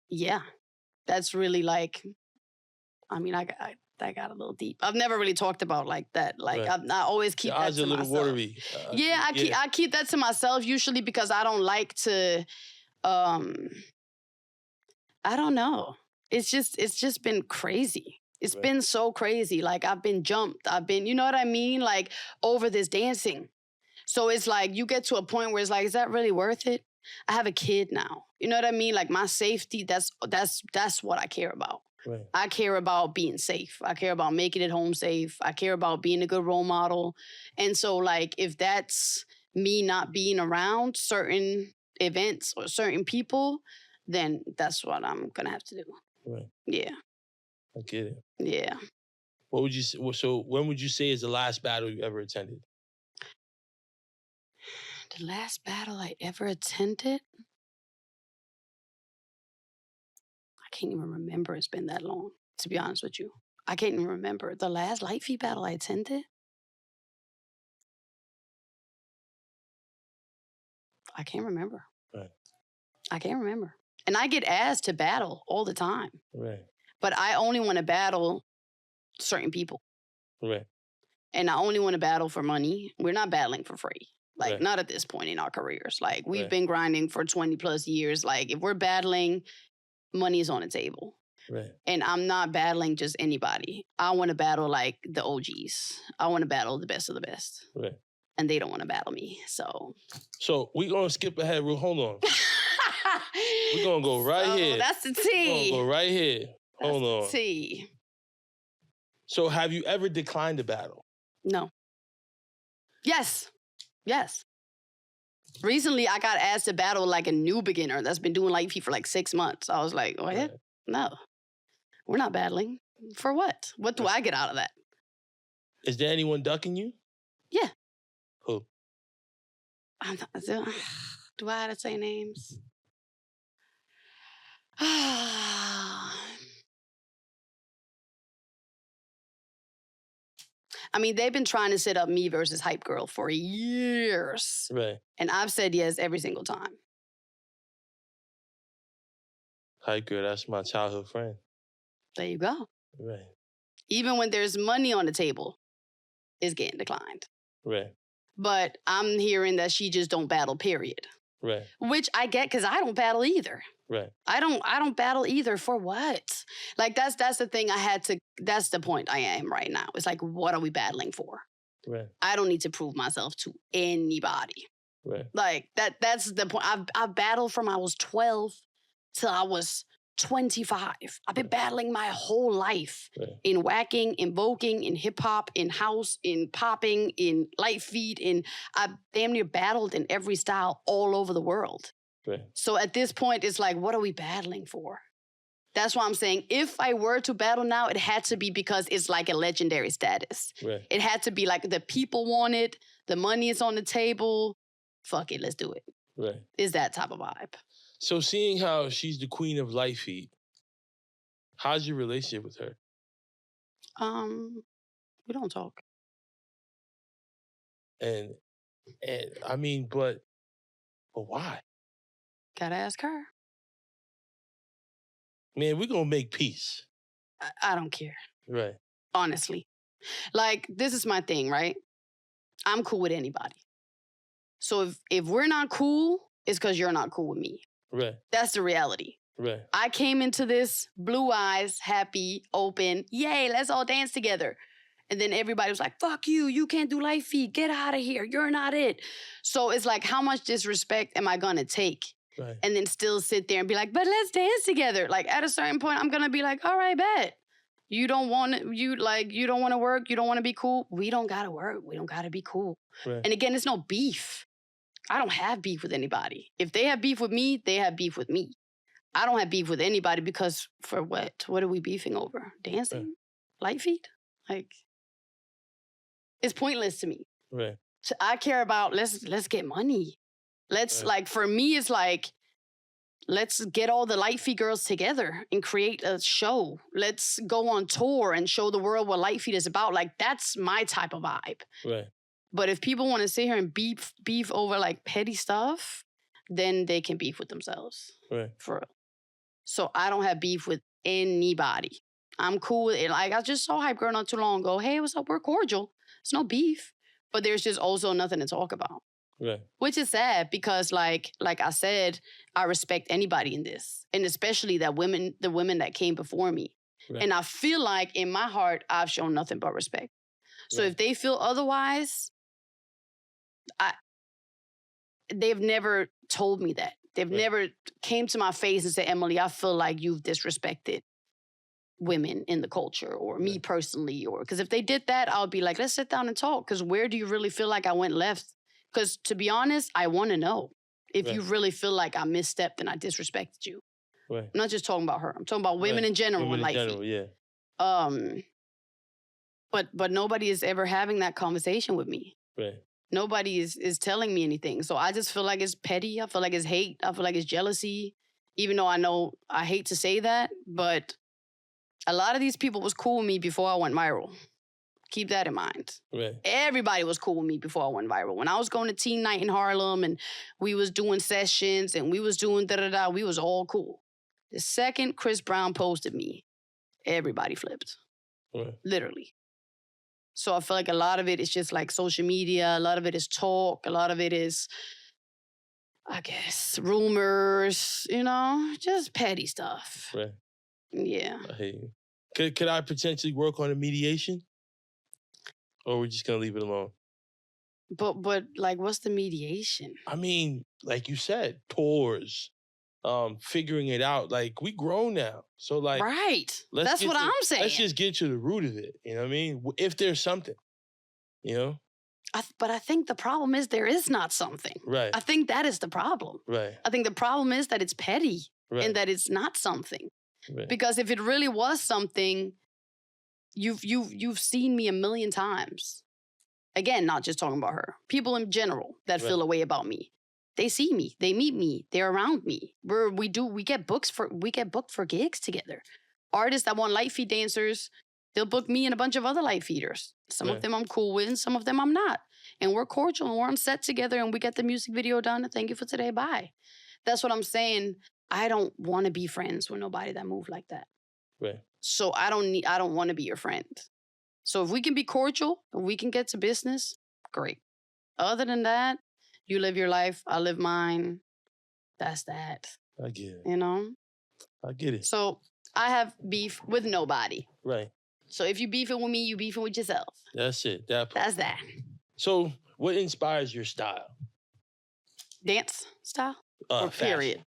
Yeah, that's really like. I mean, I got a little deep. I've never really talked about like that. Like I always keep that to myself. Your eyes are a little watery. I keep that to myself usually because I don't like to. I don't know. It's just been crazy. It's been so crazy. Like I've been jumped. I've been, you know what I mean? Like over this dancing. So it's like you get to a point where it's like, is that really worth it? I have a kid now. You know what I mean? Like my safety, that's what I care about. Right. I care about being safe. I care about making it home safe. I care about being a good role model. And so like if that's me not being around certain events or certain people, then that's what I'm gonna have to do. Right. Yeah. I get it. Yeah. What would you say? So when would you say is the last battle you ever attended? The last battle I ever attended? I can't even remember. It's been that long, to be honest with you. I can't even remember. The last Litefeet battle I attended? I can't remember. Right. I can't remember. And I get asked to battle all the time. Right. But I only want to battle certain people. Right. And I only want to battle for money. We're not battling for free. Like, not at this point in our careers. Like, we've been grinding for 20 plus years. Like, if we're battling, money is on the table. Right. And I'm not battling just anybody. I want to battle, like, the OGs. I want to battle the best of the best. Right. And they don't want to battle me, so. So, we're going to skip ahead real, hold on. We're going to go right here. That's the T. We're going to go right here. Hold on. That's the T. So, have you ever declined a battle? No. Yes. Recently, I got asked to battle like a new beginner that's been doing Litefeet for like 6 months. I was like, what? Right. No. We're not battling. For what? What do I get out of that? Is there anyone ducking you? Yeah. Who? Do I have to say names? I mean, they've been trying to set up me versus Hype Girl for years. Right. And I've said yes every single time. Hype Girl, that's my childhood friend. There you go. Right. Even when there's money on the table, it's getting declined. Right. But I'm hearing that she just don't battle, period. Right. Which I get because I don't battle either. Right. I don't battle either. For what? Like that's the thing that's the point I am right now. It's like, what are we battling for? Right. I don't need to prove myself to anybody. Right. Like that's the point. I've battled from I was 12 till I was 25. I've been battling my whole life in whacking, in voking, in hip hop, in house, in popping, in Litefeet, I damn near battled in every style all over the world. Right. So at this point, it's like, what are we battling for? That's why I'm saying if I were to battle now, it had to be because it's like a legendary status. Right. It had to be like the people want it, the money is on the table. Fuck it, let's do it. Right. Is that type of vibe. So seeing how she's the queen of Litefeet, how's your relationship with her? We don't talk. And I mean, but why? Gotta ask her. Man, we're gonna make peace. I don't care. Right. Honestly. Like, this is my thing, right? I'm cool with anybody. So if we're not cool, it's because you're not cool with me. Right. That's the reality. Right. I came into this blue eyes, happy, open, yay, let's all dance together. And then everybody was like, fuck you, you can't do Litefeet, get out of here, you're not it. So it's like, how much disrespect am I gonna take? Right. And then still sit there and be like, but let's dance together. Like at a certain point, I'm gonna be like, all right, bet. You don't want to work, you don't want to be cool. We don't gotta work, we don't gotta be cool. Right. And again, it's no beef. I don't have beef with anybody. If they have beef with me, they have beef with me. I don't have beef with anybody because for what? What are we beefing over? Dancing? Right. Litefeet? Like, it's pointless to me. Right. So I care about let's get money. Let's like for me, it's like let's get all the Litefeet girls together and create a show. Let's go on tour and show the world what Litefeet is about. Like, that's my type of vibe. Right. But if people want to sit here and beef over like petty stuff, then they can beef with themselves. Right. For real. So I don't have beef with anybody. I'm cool with it. Like, I just saw Hype Girl not too long ago. Hey, what's up? We're cordial. It's no beef. But there's just also nothing to talk about. Right. Which is sad because, like I said, I respect anybody in this. And especially the women that came before me. Right. And I feel like in my heart, I've shown nothing but respect. So if they feel otherwise, they've never told me that. They've never came to my face and said, Emilie, I feel like you've disrespected women in the culture or me personally. Or because if they did that, I would be like, let's sit down and talk. Because where do you really feel like I went left? Because to be honest, I want to know if you really feel like I misstepped and I disrespected you. Right. I'm not just talking about her. I'm talking about women in general. Women in general, yeah. But nobody is ever having that conversation with me. Right. Nobody is telling me anything. So I just feel like it's petty. I feel like it's hate. I feel like it's jealousy. Even though I know I hate to say that, but a lot of these people was cool with me before I went viral. Keep that in mind. Right. Everybody was cool with me before I went viral. When I was going to teen night in Harlem and we was doing sessions and we was doing da-da-da, we was all cool. The second Chris Brown posted me, everybody flipped. Right. Literally. So I feel like a lot of it is just like social media. A lot of it is talk. A lot of it is, I guess, rumors, just petty stuff. Right. Yeah. I hate you. Could I potentially work on a mediation? Or we're just going to leave it alone? But like, what's the mediation? I mean, like you said, tours, figuring it out. Like, we grown now. So, like... Right. That's what I'm saying. Let's just get to the root of it. You know what I mean? If there's something, But I think the problem is there is not something. Right. I think that is the problem. Right. I think the problem is that it's petty and that it's not something. Right. Because if it really was something... You've seen me a million times. Again, not just talking about her. People in general that feel a way about me. They see me. They meet me. They're around me. We get booked for gigs together. Artists that want Litefeet dancers, they'll book me and a bunch of other Litefeeters. Some of them I'm cool with, and some of them I'm not. And we're cordial and we're on set together and we get the music video done and thank you for today. Bye. That's what I'm saying. I don't want to be friends with nobody that move like that. Right. So I don't want to be your friend. So if we can be cordial, if we can get to business, great. Other than that, you live your life, I live mine. That's that. I get it. I get it. So I have beef with nobody. Right. So if you beefing with me, you beefing with yourself. That's it. That's that. So what inspires your style? Dance style? Or period?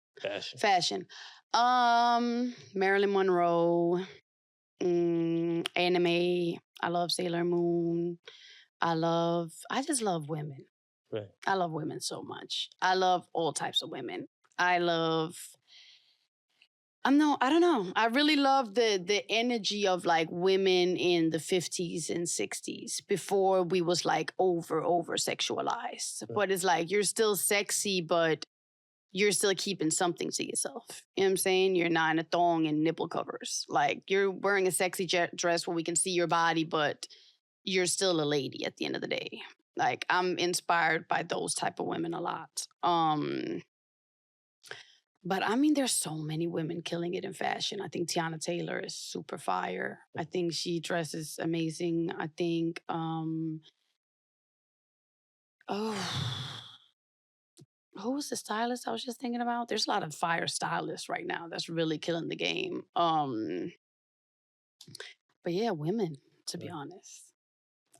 Fashion. Marilyn Monroe, anime. I love Sailor Moon. I just love women. Right. I love women so much. I love all types of women. I don't know. I really love the energy of like women in the 50s and 60s before we was like over sexualized. Right. But it's like, you're still sexy, but you're still keeping something to yourself. You know what I'm saying? You're not in a thong and nipple covers. Like, you're wearing a sexy dress where we can see your body, but you're still a lady at the end of the day. Like, I'm inspired by those type of women a lot. But I mean, there's so many women killing it in fashion. I think Tiana Taylor is super fire. I think she dresses amazing. I think, who was the stylist I was just thinking about? There's a lot of fire stylists right now that's really killing the game. But yeah, women, to be honest.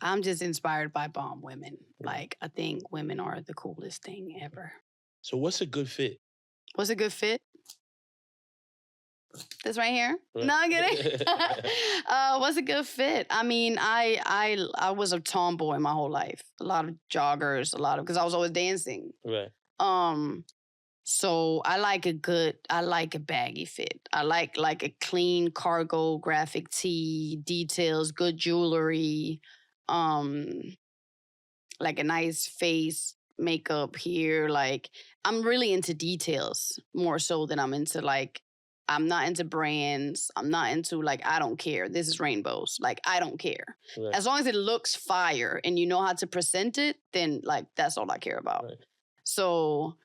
I'm just inspired by bomb women. Like, I think women are the coolest thing ever. So what's a good fit? What's a good fit? This right here? Right. No, I'm kidding. What's a good fit? I mean, I was a tomboy my whole life. A lot of joggers, because I was always dancing. Right. So I like a baggy fit. I like a clean cargo graphic tee, details, good jewelry, like a nice face, makeup here. Like, I'm really into details more so than I'm into like, I'm not into brands. I'm not into like, I don't care. This is rainbows. Like, I don't care. Right. As long as it looks fire and you know how to present it, then like, that's all I care about. Right. So,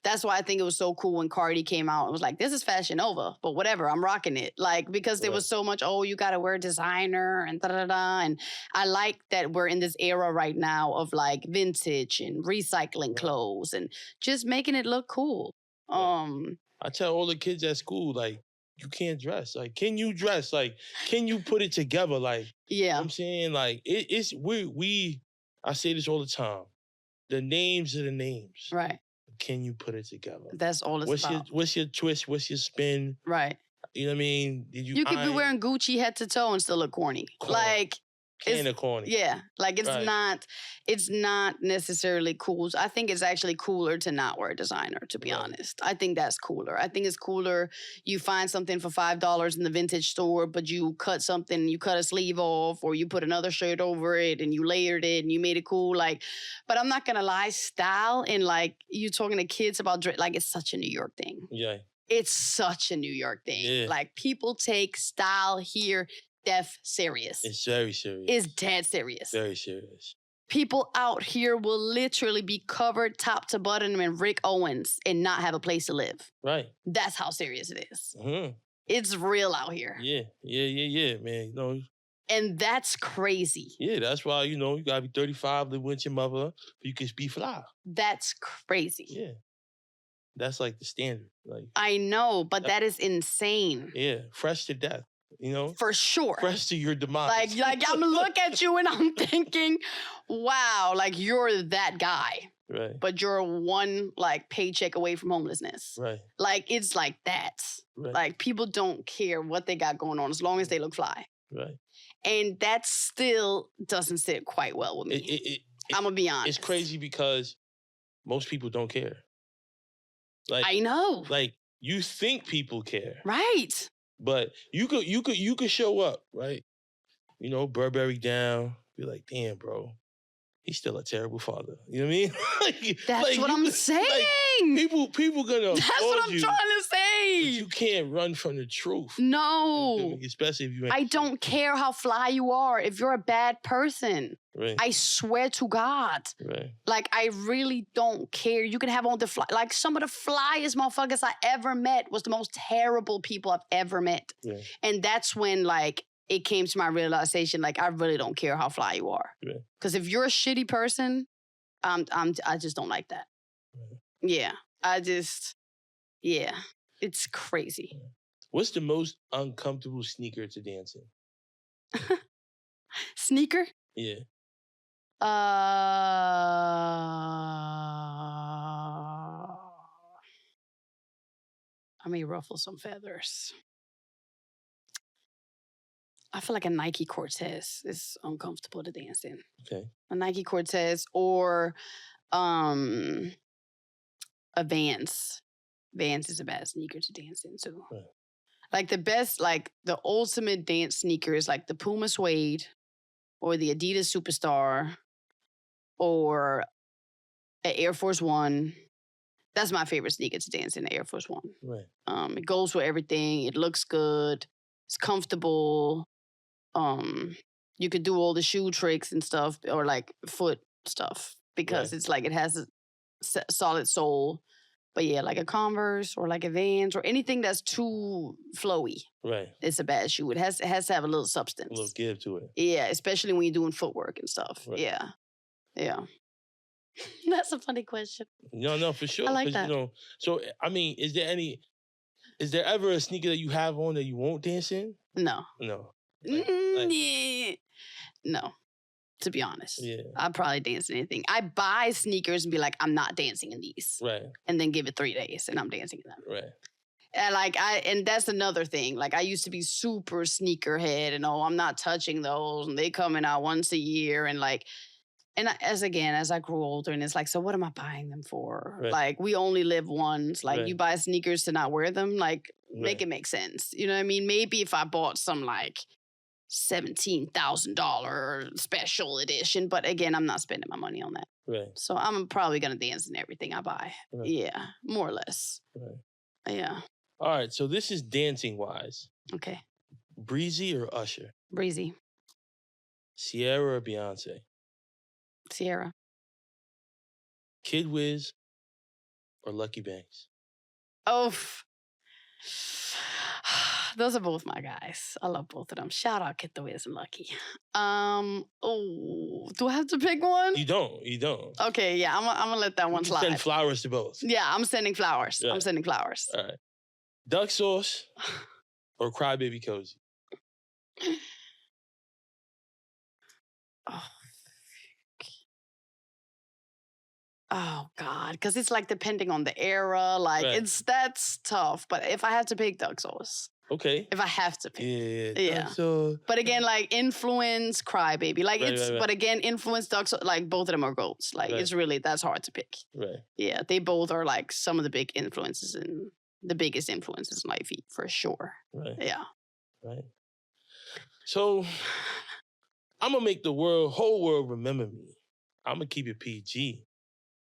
that's why I think it was so cool when Cardi came out. It was like, this is Fashion Nova, but whatever, I'm rocking it. Like, because there was so much, oh, you got to wear designer and da-da-da. And I like that we're in this era right now of like vintage and recycling clothes and just making it look cool. I tell all the kids at school, like, you can't dress. Like, can you dress? Like, can you put it together? Like, you know what I'm saying? Like, I say this all the time. The names are the names. Right. Can you put it together? That's all it's about. What's your twist? What's your spin? Right. You know what I mean? You could be wearing Gucci head to toe and still look corny. Like, Kind of corny. Yeah, like it's not necessarily cool. I think it's actually cooler to not wear designer, to be honest. I think that's cooler. I think it's cooler you find something for $5 in the vintage store, but you cut something, you cut a sleeve off, or you put another shirt over it and you layered it and you made it cool. Like, but I'm not gonna lie, style and like you talking to kids about like it's such a New York thing. Yeah. It's such a New York thing. Yeah. Like people take style here deaf serious. It's very serious. It's dead serious. Very serious. People out here will literally be covered top to bottom in Rick Owens and not have a place to live. Right. That's how serious it is. Mm-hmm. It's real out here. Yeah, man. You know. And that's crazy. Yeah, that's why, you know, you gotta be 35, live with your mother, you can be fly. That's crazy. Yeah. That's like the standard. Like I know, but that is insane. Yeah, fresh to death. You know? For sure. Fresh to your demise. Like I'm look at you and I'm thinking, wow, like you're that guy. Right. But you're one like paycheck away from homelessness. Right. Like it's like that. Right. Like people don't care what they got going on as long as they look fly. Right. And that still doesn't sit quite well with me. I'm gonna be honest. It's crazy because most people don't care. Like I know. Like you think people care. Right. But you could show up, right? You know, Burberry down, be like, damn, bro, he's still a terrible father. You know what I mean? That's what I'm saying. Like, people gonna That's what I'm trying to say. But you can't run from the truth. No. Especially if you ain't. I don't care how fly you are. If you're a bad person, right. I swear to God. Right. Like, I really don't care. You can have all the fly. Like, some of the flyest motherfuckers I ever met was the most terrible people I've ever met. Yeah. And that's when, like, it came to my realization, like, I really don't care how fly you are. Because if you're a shitty person, I just don't like that. Yeah. It's crazy. What's the most uncomfortable sneaker to dance in? Sneaker? Yeah. I may ruffle some feathers. I feel like a Nike Cortez is uncomfortable to dance in. Okay. A Nike Cortez or a Vans. Vans is a bad sneaker to dance in too. Right. Like the best, like the ultimate dance sneaker is like the Puma Suede or the Adidas Superstar or an Air Force One. That's my favorite sneaker to dance in, the Air Force One. Right. It goes with everything. It looks good. It's comfortable. You could do all the shoe tricks and stuff or like foot stuff because it's like it has a solid sole. But yeah, like a Converse or like a Vans or anything that's too flowy. Right. It's a bad shoe. It has to have a little substance. A little give to it. Yeah, especially when you're doing footwork and stuff. Right. Yeah. Yeah. That's a funny question. No, for sure. I like that. You know, so, I mean, is there ever a sneaker that you have on that you won't dance in? No. No. Yeah. No. To be honest. Yeah. I'd probably dance in anything. I buy sneakers and be like, I'm not dancing in these. Right. And then give it 3 days and I'm dancing in them. Right. And that's another thing. Like I used to be super sneakerhead and I'm not touching those and they coming out once a year and like, and as I grew older and it's like, so what am I buying them for? Right. Like we only live once. Like you buy sneakers to not wear them. Like make it make sense. You know what I mean? Maybe if I bought some like $17,000 special edition, but again, I'm not spending my money on that. Right. So I'm probably gonna dance in everything I buy. Right. Yeah, more or less. Right. Yeah. All right, so this is dancing wise. Okay. Breezy or Usher? Breezy. Ciara or Beyoncé? Ciara. Kidwiz or Lucky Banks? Oh. Those are both my guys. I love both of them. Shout out Kidwiz and Lucky. Do I have to pick one? You don't. Okay, yeah, I'm gonna let that one You slide. send flowers to both. Yeah, I'm sending flowers. Yeah. I'm sending flowers. All right. Duck sauce or Cry Baby Cozie? Oh God, because it's like depending on the era. Like Right. that's tough. But if I have to pick, duck sauce. Okay. If I have to pick. Yeah. Duck sauce. But again, like influence, Cry Baby. Like Right, it's. right. But again, influence, duck sauce. Like both of them are goats. Like Right. it's really that's hard to pick. Right. Yeah, they both are like some of the big influences and the biggest influences in Litefeet for sure. Right. Yeah. Right. So I'm gonna make the whole world remember me. I'm gonna keep it PG.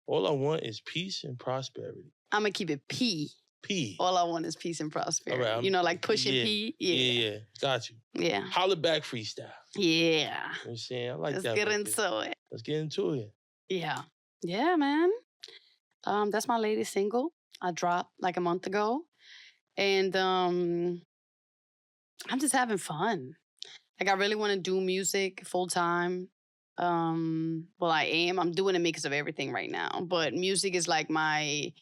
All I want is peace and prosperity. I'm gonna keep it P. P. All I want is peace and prosperity. All right, you know, like pushing yeah, P. Yeah. Got you. Yeah. Hollaback Freestyle. Yeah. You know what I'm saying? I like Let's that. get right into there. it. Let's get into it. Yeah. Yeah, man. That's my latest single. I dropped like a month ago. And I'm just having fun. Like I really want to do music full time. Well, I am. I'm doing a mix of everything right now. But music is like my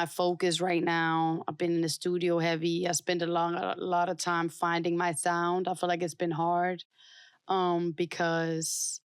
focus right now. I've been in the studio heavy. I spend a lot of time finding my sound. I feel like it's been hard. Because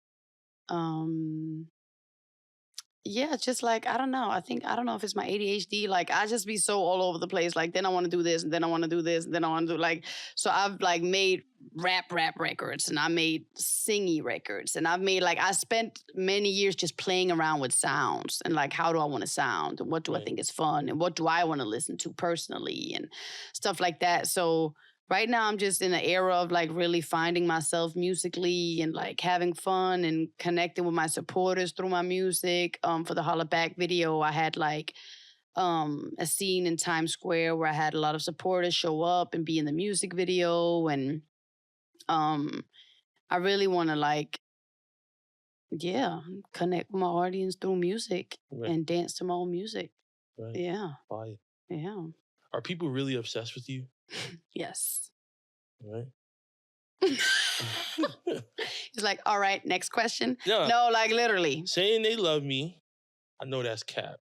yeah, just like, I don't know. I don't know if it's my ADHD. Like, I just be so all over the place. Like, then I want to do this, and then I want to do this, and then I want to do like, so I've like made rap records, and I made singy records, and I've made like, I spent many years just playing around with sounds and like, how do I want to sound? And what do I think is fun? And what do I want to listen to personally? And stuff like that. So right now, I'm just in an era of like really finding myself musically and like having fun and connecting with my supporters through my music. For the Hollaback video, I had like a scene in Times Square where I had a lot of supporters show up and be in the music video. And I really want to like, connect with my audience through music and dance to my own music. Right. Yeah. Fire. Yeah. Are people really obsessed with you? Yes. Right. He's like, all right, next question. Yeah. No, like literally. Saying they love me, I know that's cap.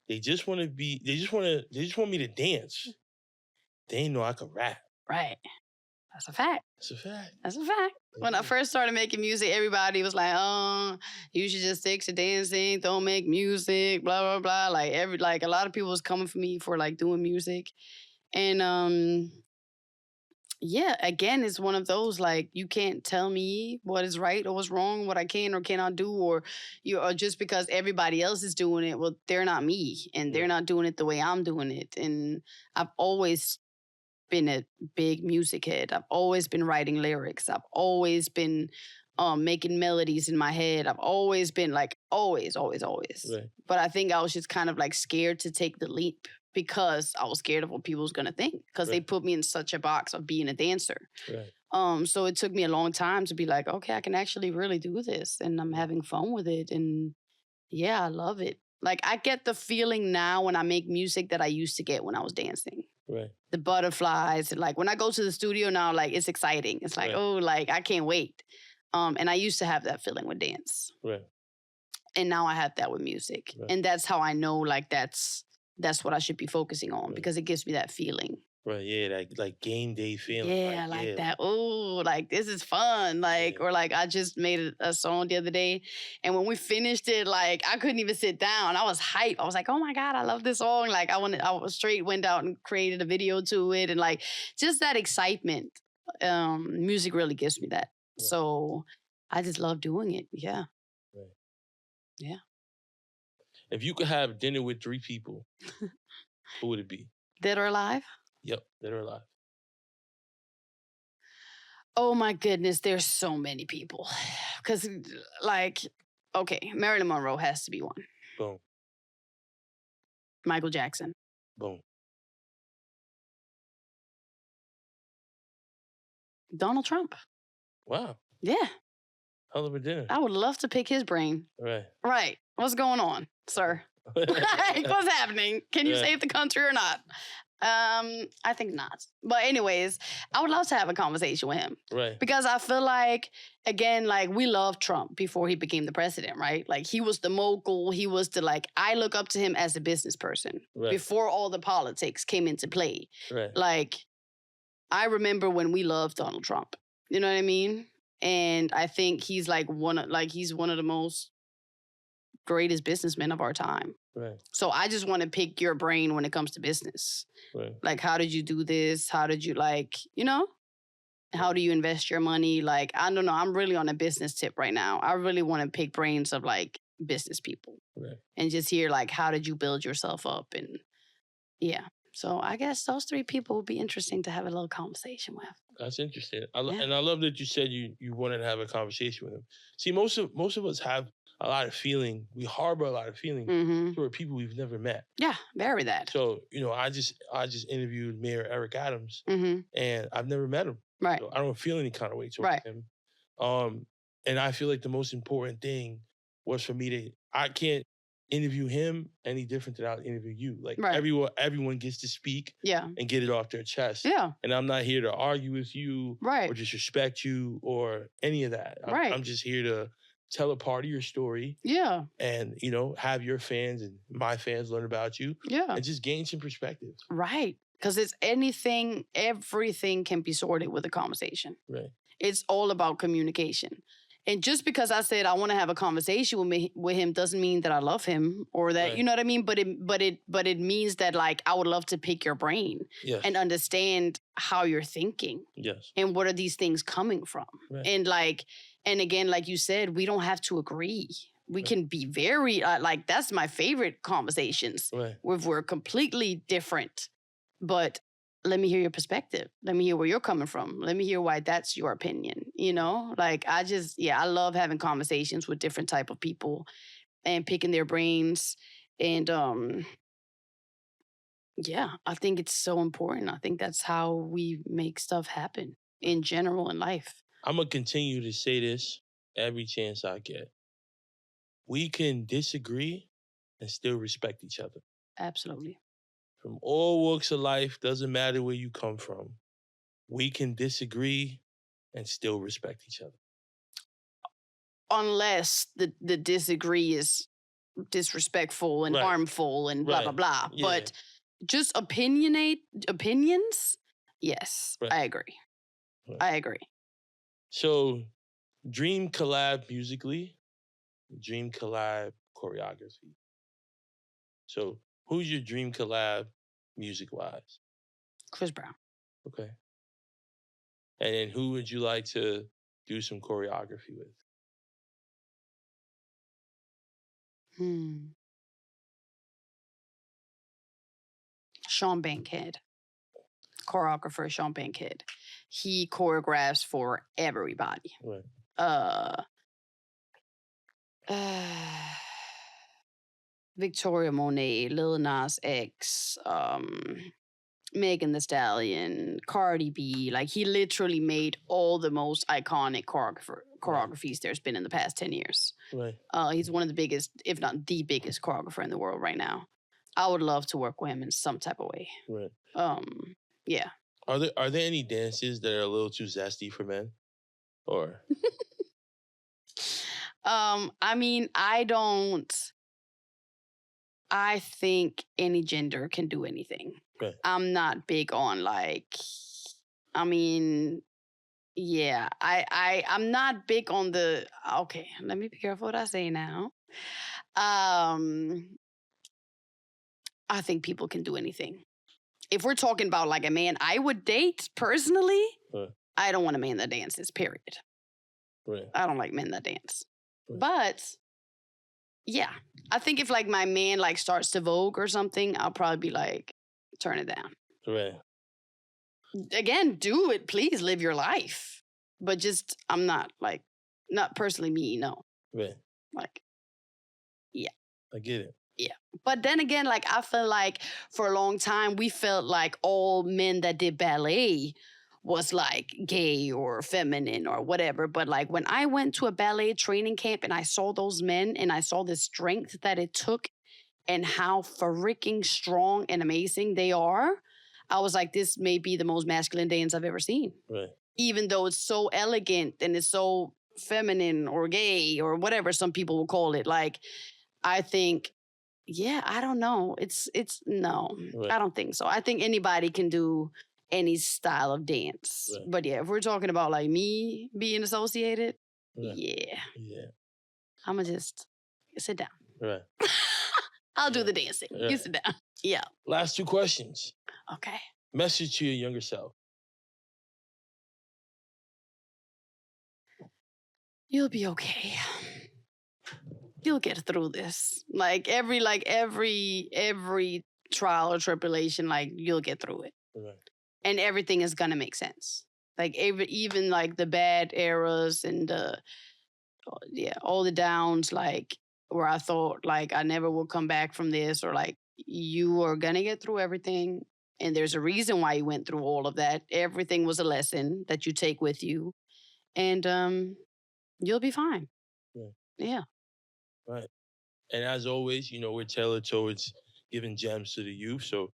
They just want me to dance. They ain't know I could rap. Right. That's a fact. That's a fact. That's a fact. When I first started making music, everybody was like, oh, you should just stick to dancing, don't make music, blah, blah, blah. Like a lot of people was coming for me for like doing music. And yeah, again, it's one of those like you can't tell me what is right or what's wrong, what I can or cannot do, or just because everybody else is doing it, well, they're not me and they're not doing it the way I'm doing it. And I've always been a big music head. I've always been writing lyrics. I've always been making melodies in my head. I've always been like always. Right. But I think I was just kind of like scared to take the leap because I was scared of what people was gonna think because they put me in such a box of being a dancer. Right. So it took me a long time to be like, okay, I can actually really do this and I'm having fun with it. And yeah, I love it. Like I get the feeling now when I make music that I used to get when I was dancing. Right. The butterflies. Like when I go to the studio now, like it's exciting. It's like, oh, like I can't wait. And I used to have that feeling with dance. Right. And now I have that with music. Right. And that's how I know like that's what I should be focusing on because it gives me that feeling. Right, yeah, that like game day feeling. Yeah, like that. Oh, like this is fun. Like, or like I just made a song the other day. And when we finished it, like I couldn't even sit down. I was hyped. I was like, oh my God, I love this song. Like I was straight went out and created a video to it. And like just that excitement. Music really gives me that. Yeah. So I just love doing it. Yeah. Right. Yeah. If you could have dinner with 3 people, who would it be? Dead or alive? Yep, dead or alive. Oh my goodness, there's so many people. Because like Okay, Marilyn Monroe has to be one. Boom. Michael Jackson. Boom. Donald Trump. Wow. Yeah. Hell of a dinner. I would love to pick his brain. Right. Right. What's going on, sir? Like, what's happening? Can you save the country or not? I think not. But anyways, I would love to have a conversation with him. Right. Because I feel like, again, like we loved Trump before he became the president, right? Like he was the mogul. He was the I look up to him as a business person before all the politics came into play. Right. Like I remember when we loved Donald Trump. You know what I mean? And I think he's he's one of the most greatest businessmen of our time. Right. So I just want to pick your brain when it comes to business. Right. Like, how did you do this? How did you how do you invest your money? Like, I don't know. I'm really on a business tip right now. I really want to pick brains of business people. Right. And just hear how did you build yourself up? And yeah. So I guess those three people would be interesting to have a little conversation with. That's interesting. And I love that you said you wanted to have a conversation with him. See, most of us have a lot of feeling. We harbor a lot of feeling toward people we've never met. Yeah, very that. So, I just interviewed Mayor Eric Adams, Mm-hmm. and I've never met him. Right. So I don't feel any kind of way towards him. And I feel like the most important thing was for me I can't interview him any different than I'll interview you. Like everyone gets to speak and get it off their chest. Yeah. And I'm not here to argue with you or disrespect you or any of that. I'm just here to tell a part of your story. Yeah. And, have your fans and my fans learn about you. Yeah. And just gain some perspective. Right. Because everything can be sorted with a conversation. Right. It's all about communication. And just because I said I want to have a conversation with him doesn't mean that I love him or that, you know what I mean? But it means that I would love to pick your brain and understand how you're thinking. Yes. And what are these things coming from? Right. And again, like you said, we don't have to agree. We can be very, that's my favorite conversations. Right. Where we're completely different. But let me hear your perspective. Let me hear where you're coming from. Let me hear why that's your opinion. I love having conversations with different type of people and picking their brains. And I think it's so important. I think that's how we make stuff happen in general in life. I'm going to continue to say this every chance I get. We can disagree and still respect each other. Absolutely. From all walks of life, doesn't matter where you come from. We can disagree and still respect each other. Unless the disagree is disrespectful and harmful and blah, blah, blah. Yeah. But just opinions, yes, I agree. Right. I agree. So, dream collab musically, dream collab choreography. So, who's your dream collab music-wise? Chris Brown. Okay. And then who would you like to do some choreography with? Sean Bankhead. Choreographer Sean Bankhead. He choreographs for everybody. Right. Victoria Monet, Lil Nas X, Megan Thee Stallion, Cardi B. He literally made all the most iconic choreographies there's been in the past 10 years. Right. He's one of the biggest, if not the biggest choreographer in the world right now. I would love to work with him in some type of way. Right. Yeah. Are there any dances that are a little too zesty for men? Or? I think any gender can do anything. Right. I'm not big on I'm not big on okay, let me be careful what I say now. I think people can do anything. If we're talking about a man I would date personally, I don't want a man that dances, period. Right. I don't like men that dance. Right. But yeah, I think if my man starts to Vogue or something, I'll probably be turn it down. Right. Again, do it, please live your life. But just I'm not not personally me, no. Right. Like, yeah. I get it. Yeah. But then again, like, I feel like for a long time, we felt like all men that did ballet was like gay or feminine or whatever. But like when I went to a ballet training camp and I saw those men and I saw the strength that it took and how freaking strong and amazing they are, I was like, this may be the most masculine dance I've ever seen. Right. Even though it's so elegant and it's so feminine or gay or whatever some people will call it. Like, I think, yeah, I don't know. It's no, Right. I don't think so. I think anybody can do any style of dance. Right. But yeah, if we're talking about like me being associated, Right. yeah, Yeah. I'm gonna just sit down. Right. I'll do the dancing. You Right. sit down. Yeah. Last 2 questions. Okay. Message to your younger self. You'll be okay. You'll get through this. Like every trial or tribulation, like you'll get through it. Right. And everything is gonna make sense. Like even like the bad eras and all the downs, like where I thought like I never will come back from this, or like you are gonna get through everything. And there's a reason why you went through all of that. Everything was a lesson that you take with you. And you'll be fine. Yeah. Yeah. Right. And as always, we're tailored towards giving gems to the youth. So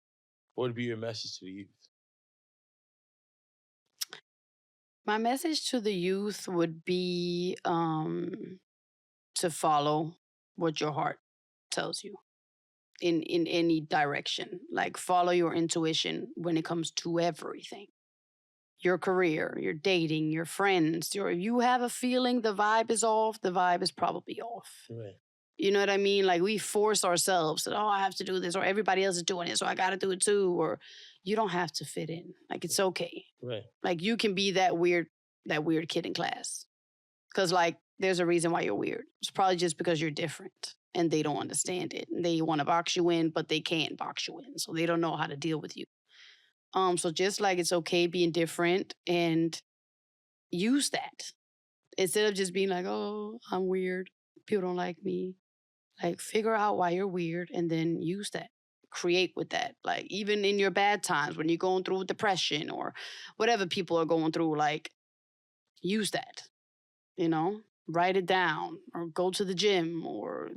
what would be your message to the youth? My message to the youth would be to follow what your heart tells you in any direction. Like follow your intuition when it comes to everything. Your career, your dating, your friends. If you have a feeling the vibe is off, the vibe is probably off. Right. You know what I mean? Like we force ourselves that, I have to do this, or everybody else is doing it, so I got to do it too. Or you don't have to fit in. Like it's okay. Right. Like you can be that weird kid in class. Because like there's a reason why you're weird. It's probably just because you're different and they don't understand it. And they want to box you in, but they can't box you in. So they don't know how to deal with you. So just like it's okay being different, and use that. Instead of just being like, oh, I'm weird, people don't like me. Like figure out why you're weird and then use that. Create with that. Like even in your bad times when you're going through depression or whatever people are going through, like use that. Write it down or go to the gym or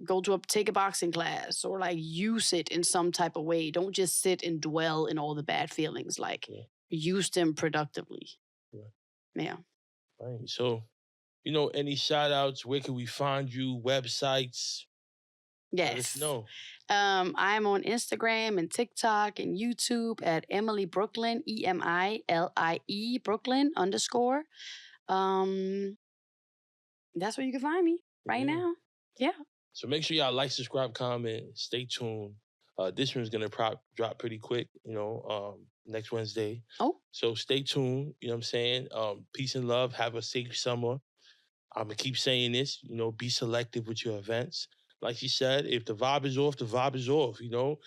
take a boxing class or like use it in some type of way. Don't just sit and dwell in all the bad feelings. Like use them productively. Yeah. Right. So, any shout outs? Where can we find you? Websites? Yes. Let us know. I'm on Instagram and TikTok and YouTube at Emilie Brooklyn, EMILIE Brooklyn _. That's where you can find me right now. Yeah. So make sure y'all like, subscribe, comment, stay tuned. This one's gonna drop pretty quick, next Wednesday. Oh. So stay tuned, you know what I'm saying? Peace and love, have a safe summer. I'm gonna keep saying this, be selective with your events. Like you said, if the vibe is off, the vibe is off,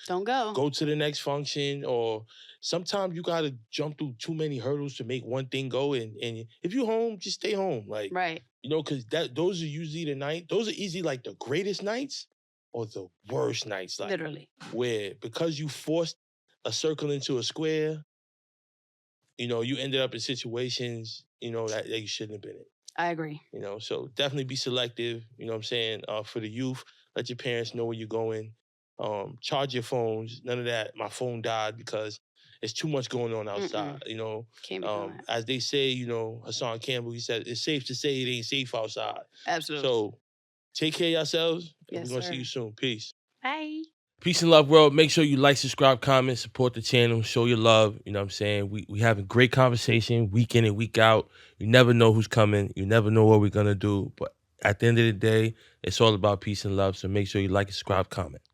Don't go. Go to the next function, or sometimes you gotta jump through too many hurdles to make one thing go. And if you're home, just stay home. Like, right. Because those are usually those are easily like the greatest nights or the worst nights. Like, literally. Where because you forced a circle into a square, you ended up in situations, that you shouldn't have been in. I agree. So definitely be selective, what I'm saying, for the youth. Let your parents know where you're going. Charge your phones. None of that. My phone died because it's too much going on outside. Can't be doing that. As they say, Hassan Campbell, he said, it's safe to say it ain't safe outside. Absolutely. So take care of yourselves. Yes, We're going to sir. see you soon. Peace. Bye. Peace and love, world. Make sure you like, subscribe, comment, support the channel, show your love. You know what I'm saying? We having great conversation week in and week out. You never know who's coming. You never know what we're going to do. But at the end of the day, it's all about peace and love. So make sure you like, subscribe, comment.